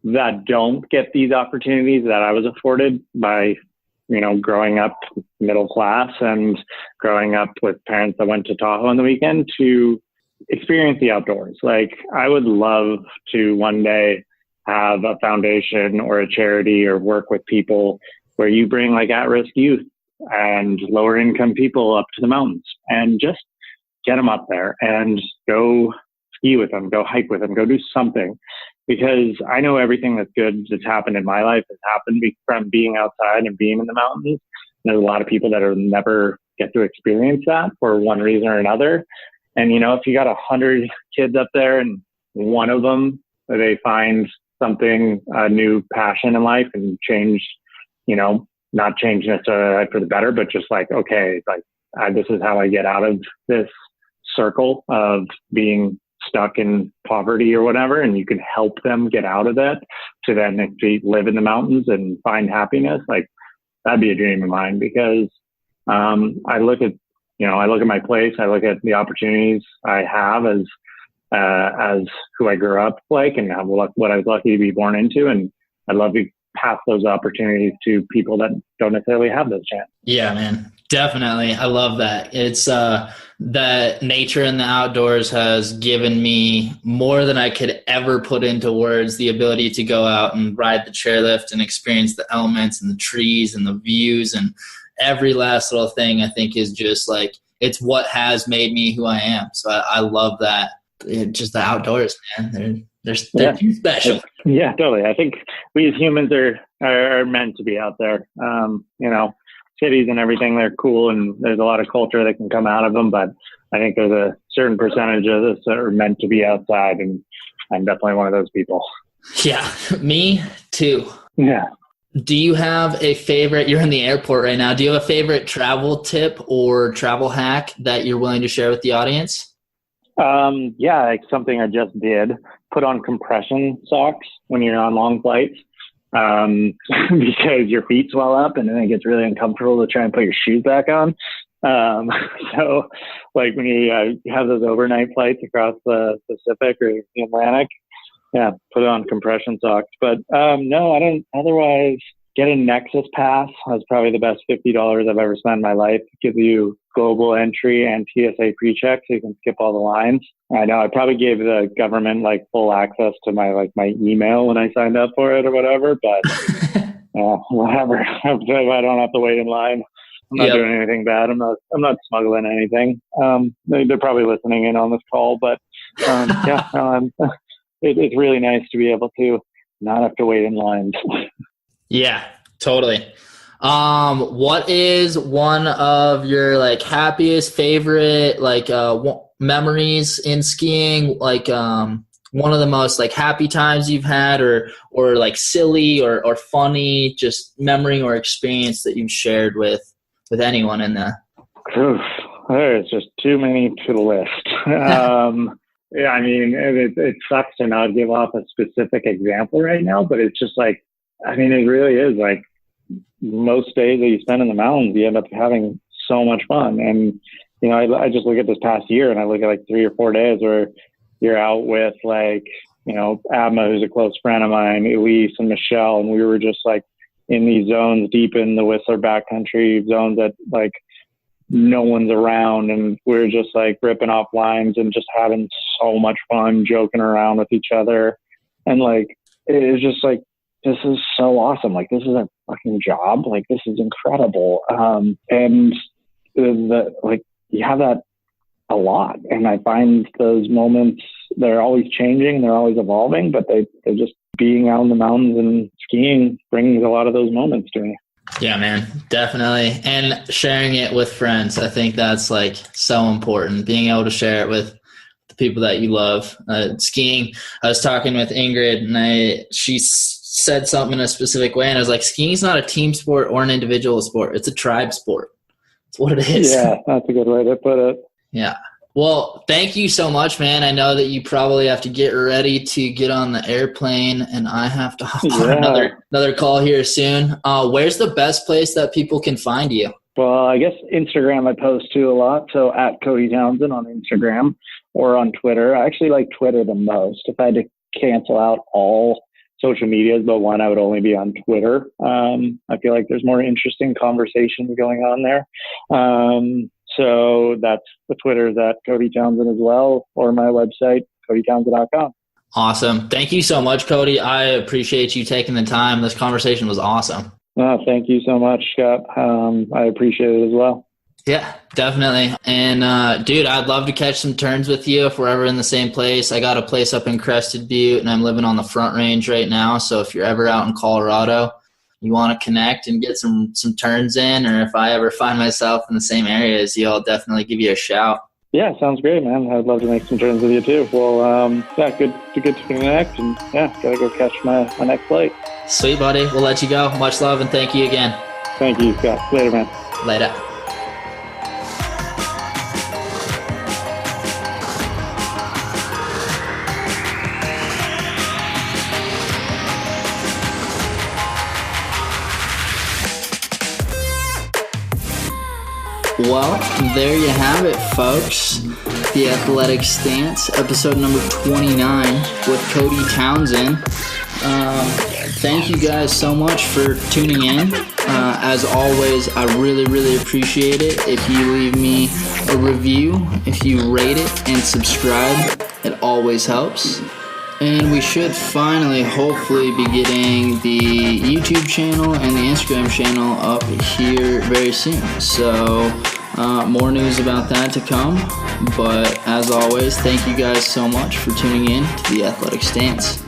that don't get these opportunities that I was afforded by, growing up middle class and growing up with parents that went to Tahoe on the weekend, to experience the outdoors. Like, I would love to one day have a foundation or a charity or work with people where you bring, like, at-risk youth and lower income people up to the mountains and just get them up there and go ski with them, go hike with them, go do something. Because I know everything that's good that's happened in my life has happened from being outside and being in the mountains. There's a lot of people that will never get to experience that for one reason or another. And, if you got 100 kids up there and one of them, they find something, a new passion in life, and change, not change necessarily for the better, but just like, okay, like, this is how I get out of this circle of being stuck in poverty or whatever. And you can help them get out of that to then live in the mountains and find happiness. Like, that'd be a dream of mine, because I look at my place, I look at the opportunities I have as who I grew up like, and what I was lucky to be born into. And I'd love to pass those opportunities to people that don't necessarily have those chances. Yeah, man, definitely. I love that. It's that nature and the outdoors has given me more than I could ever put into words. The ability to go out and ride the chairlift and experience the elements and the trees and the views and every last little thing, I think, is just like, it's what has made me who I am. So I love that. Just the outdoors, man. They're too special. Yeah, totally. I think we as humans are meant to be out there. Cities and everything, they're cool, and there's a lot of culture that can come out of them. But I think there's a certain percentage of us that are meant to be outside, and I'm definitely one of those people. Yeah, me too. Yeah. Do you have a favorite? You're in the airport right now. Do you have a favorite travel tip or travel hack that you're willing to share with the audience? Yeah, like something I just did. Put on compression socks when you're on long flights, because your feet swell up and then it gets really uncomfortable to try and put your shoes back on. So like when you have those overnight flights across the Pacific or the Atlantic, yeah, put on compression socks. But no, I don't. Otherwise, get a Nexus pass. That's probably the best $50 I've ever spent in my life. It gives you global entry and TSA pre-check, so you can skip all the lines. I know I probably gave the government like full access to my email when I signed up for it or whatever, but whatever. If I don't have to wait in line, I'm not doing anything bad. I'm not smuggling anything. They're probably listening in on this call, but it's really nice to be able to not have to wait in lines. Yeah, totally. What is one of your like happiest, favorite memories in skiing? Like one of the most like happy times you've had, or like silly or funny just memory or experience that you've shared with anyone in that? Oof, there's just too many to the list. Yeah, I mean, it sucks to not give off a specific example right now, but it's just like, I mean, it really is like most days that you spend in the mountains, you end up having so much fun. And, you know, I just look at this past year and I look at like 3 or 4 days where you're out with like, you know, Abma, who's a close friend of mine, Elise and Michelle. And we were just like in these zones deep in the Whistler backcountry zones that like no one's around. And we're just like ripping off lines and just having so much fun joking around with each other. And like, it is just like, this is so awesome. Like, this is a fucking job. Like, this is incredible. And like, you have that a lot. And I find those moments, they're always changing, they're always evolving, but they're just being out in the mountains and skiing brings a lot of those moments to me. Yeah, man, definitely. And sharing it with friends. I think that's like so important, being able to share it with the people that you love. Skiing, I was talking with Ingrid and she said something in a specific way, and I was like, skiing is not a team sport or an individual sport. It's a tribe sport. It's what it is. Yeah, that's a good way to put it. Yeah. Well, thank you so much, man. I know that you probably have to get ready to get on the airplane, and I have to hop on another call here soon. Where's the best place that people can find you? Well, I guess Instagram I post to a lot. So at Cody Townsend on Instagram or on Twitter. I actually like Twitter the most. If I had to cancel out all social medias, but one, I would only be on Twitter. I feel like there's more interesting conversations going on there. So that's the Twitter's at Cody Townsend as well, or my website, codytownsend.com. Awesome. Thank you so much, Cody. I appreciate you taking the time. This conversation was awesome. Thank you so much, Scott. I appreciate it as well. Yeah, definitely. And dude, I'd love to catch some turns with you if we're ever in the same place. I got a place up in Crested Butte, and I'm living on the Front Range right now. So if you're ever out in Colorado, you want to connect and get some turns in, or if I ever find myself in the same area as you, I'll definitely give you a shout. Yeah, sounds great, man. I'd love to make some turns with you too. Well, yeah, good to connect, and yeah, gotta go catch my next flight. Sweet, buddy. We'll let you go. Much love, and thank you again. Thank you, Scott. Later, man. Later. Well, there you have it, folks. The Athletic Stance, episode number 29 with Cody Townsend. Thank you guys so much for tuning in. As always, I really, really appreciate it. If you leave me a review, if you rate it and subscribe, it always helps. And we should finally, hopefully, be getting the YouTube channel and the Instagram channel up here very soon. So, more news about that to come. But as always, thank you guys so much for tuning in to the Athletic Stance.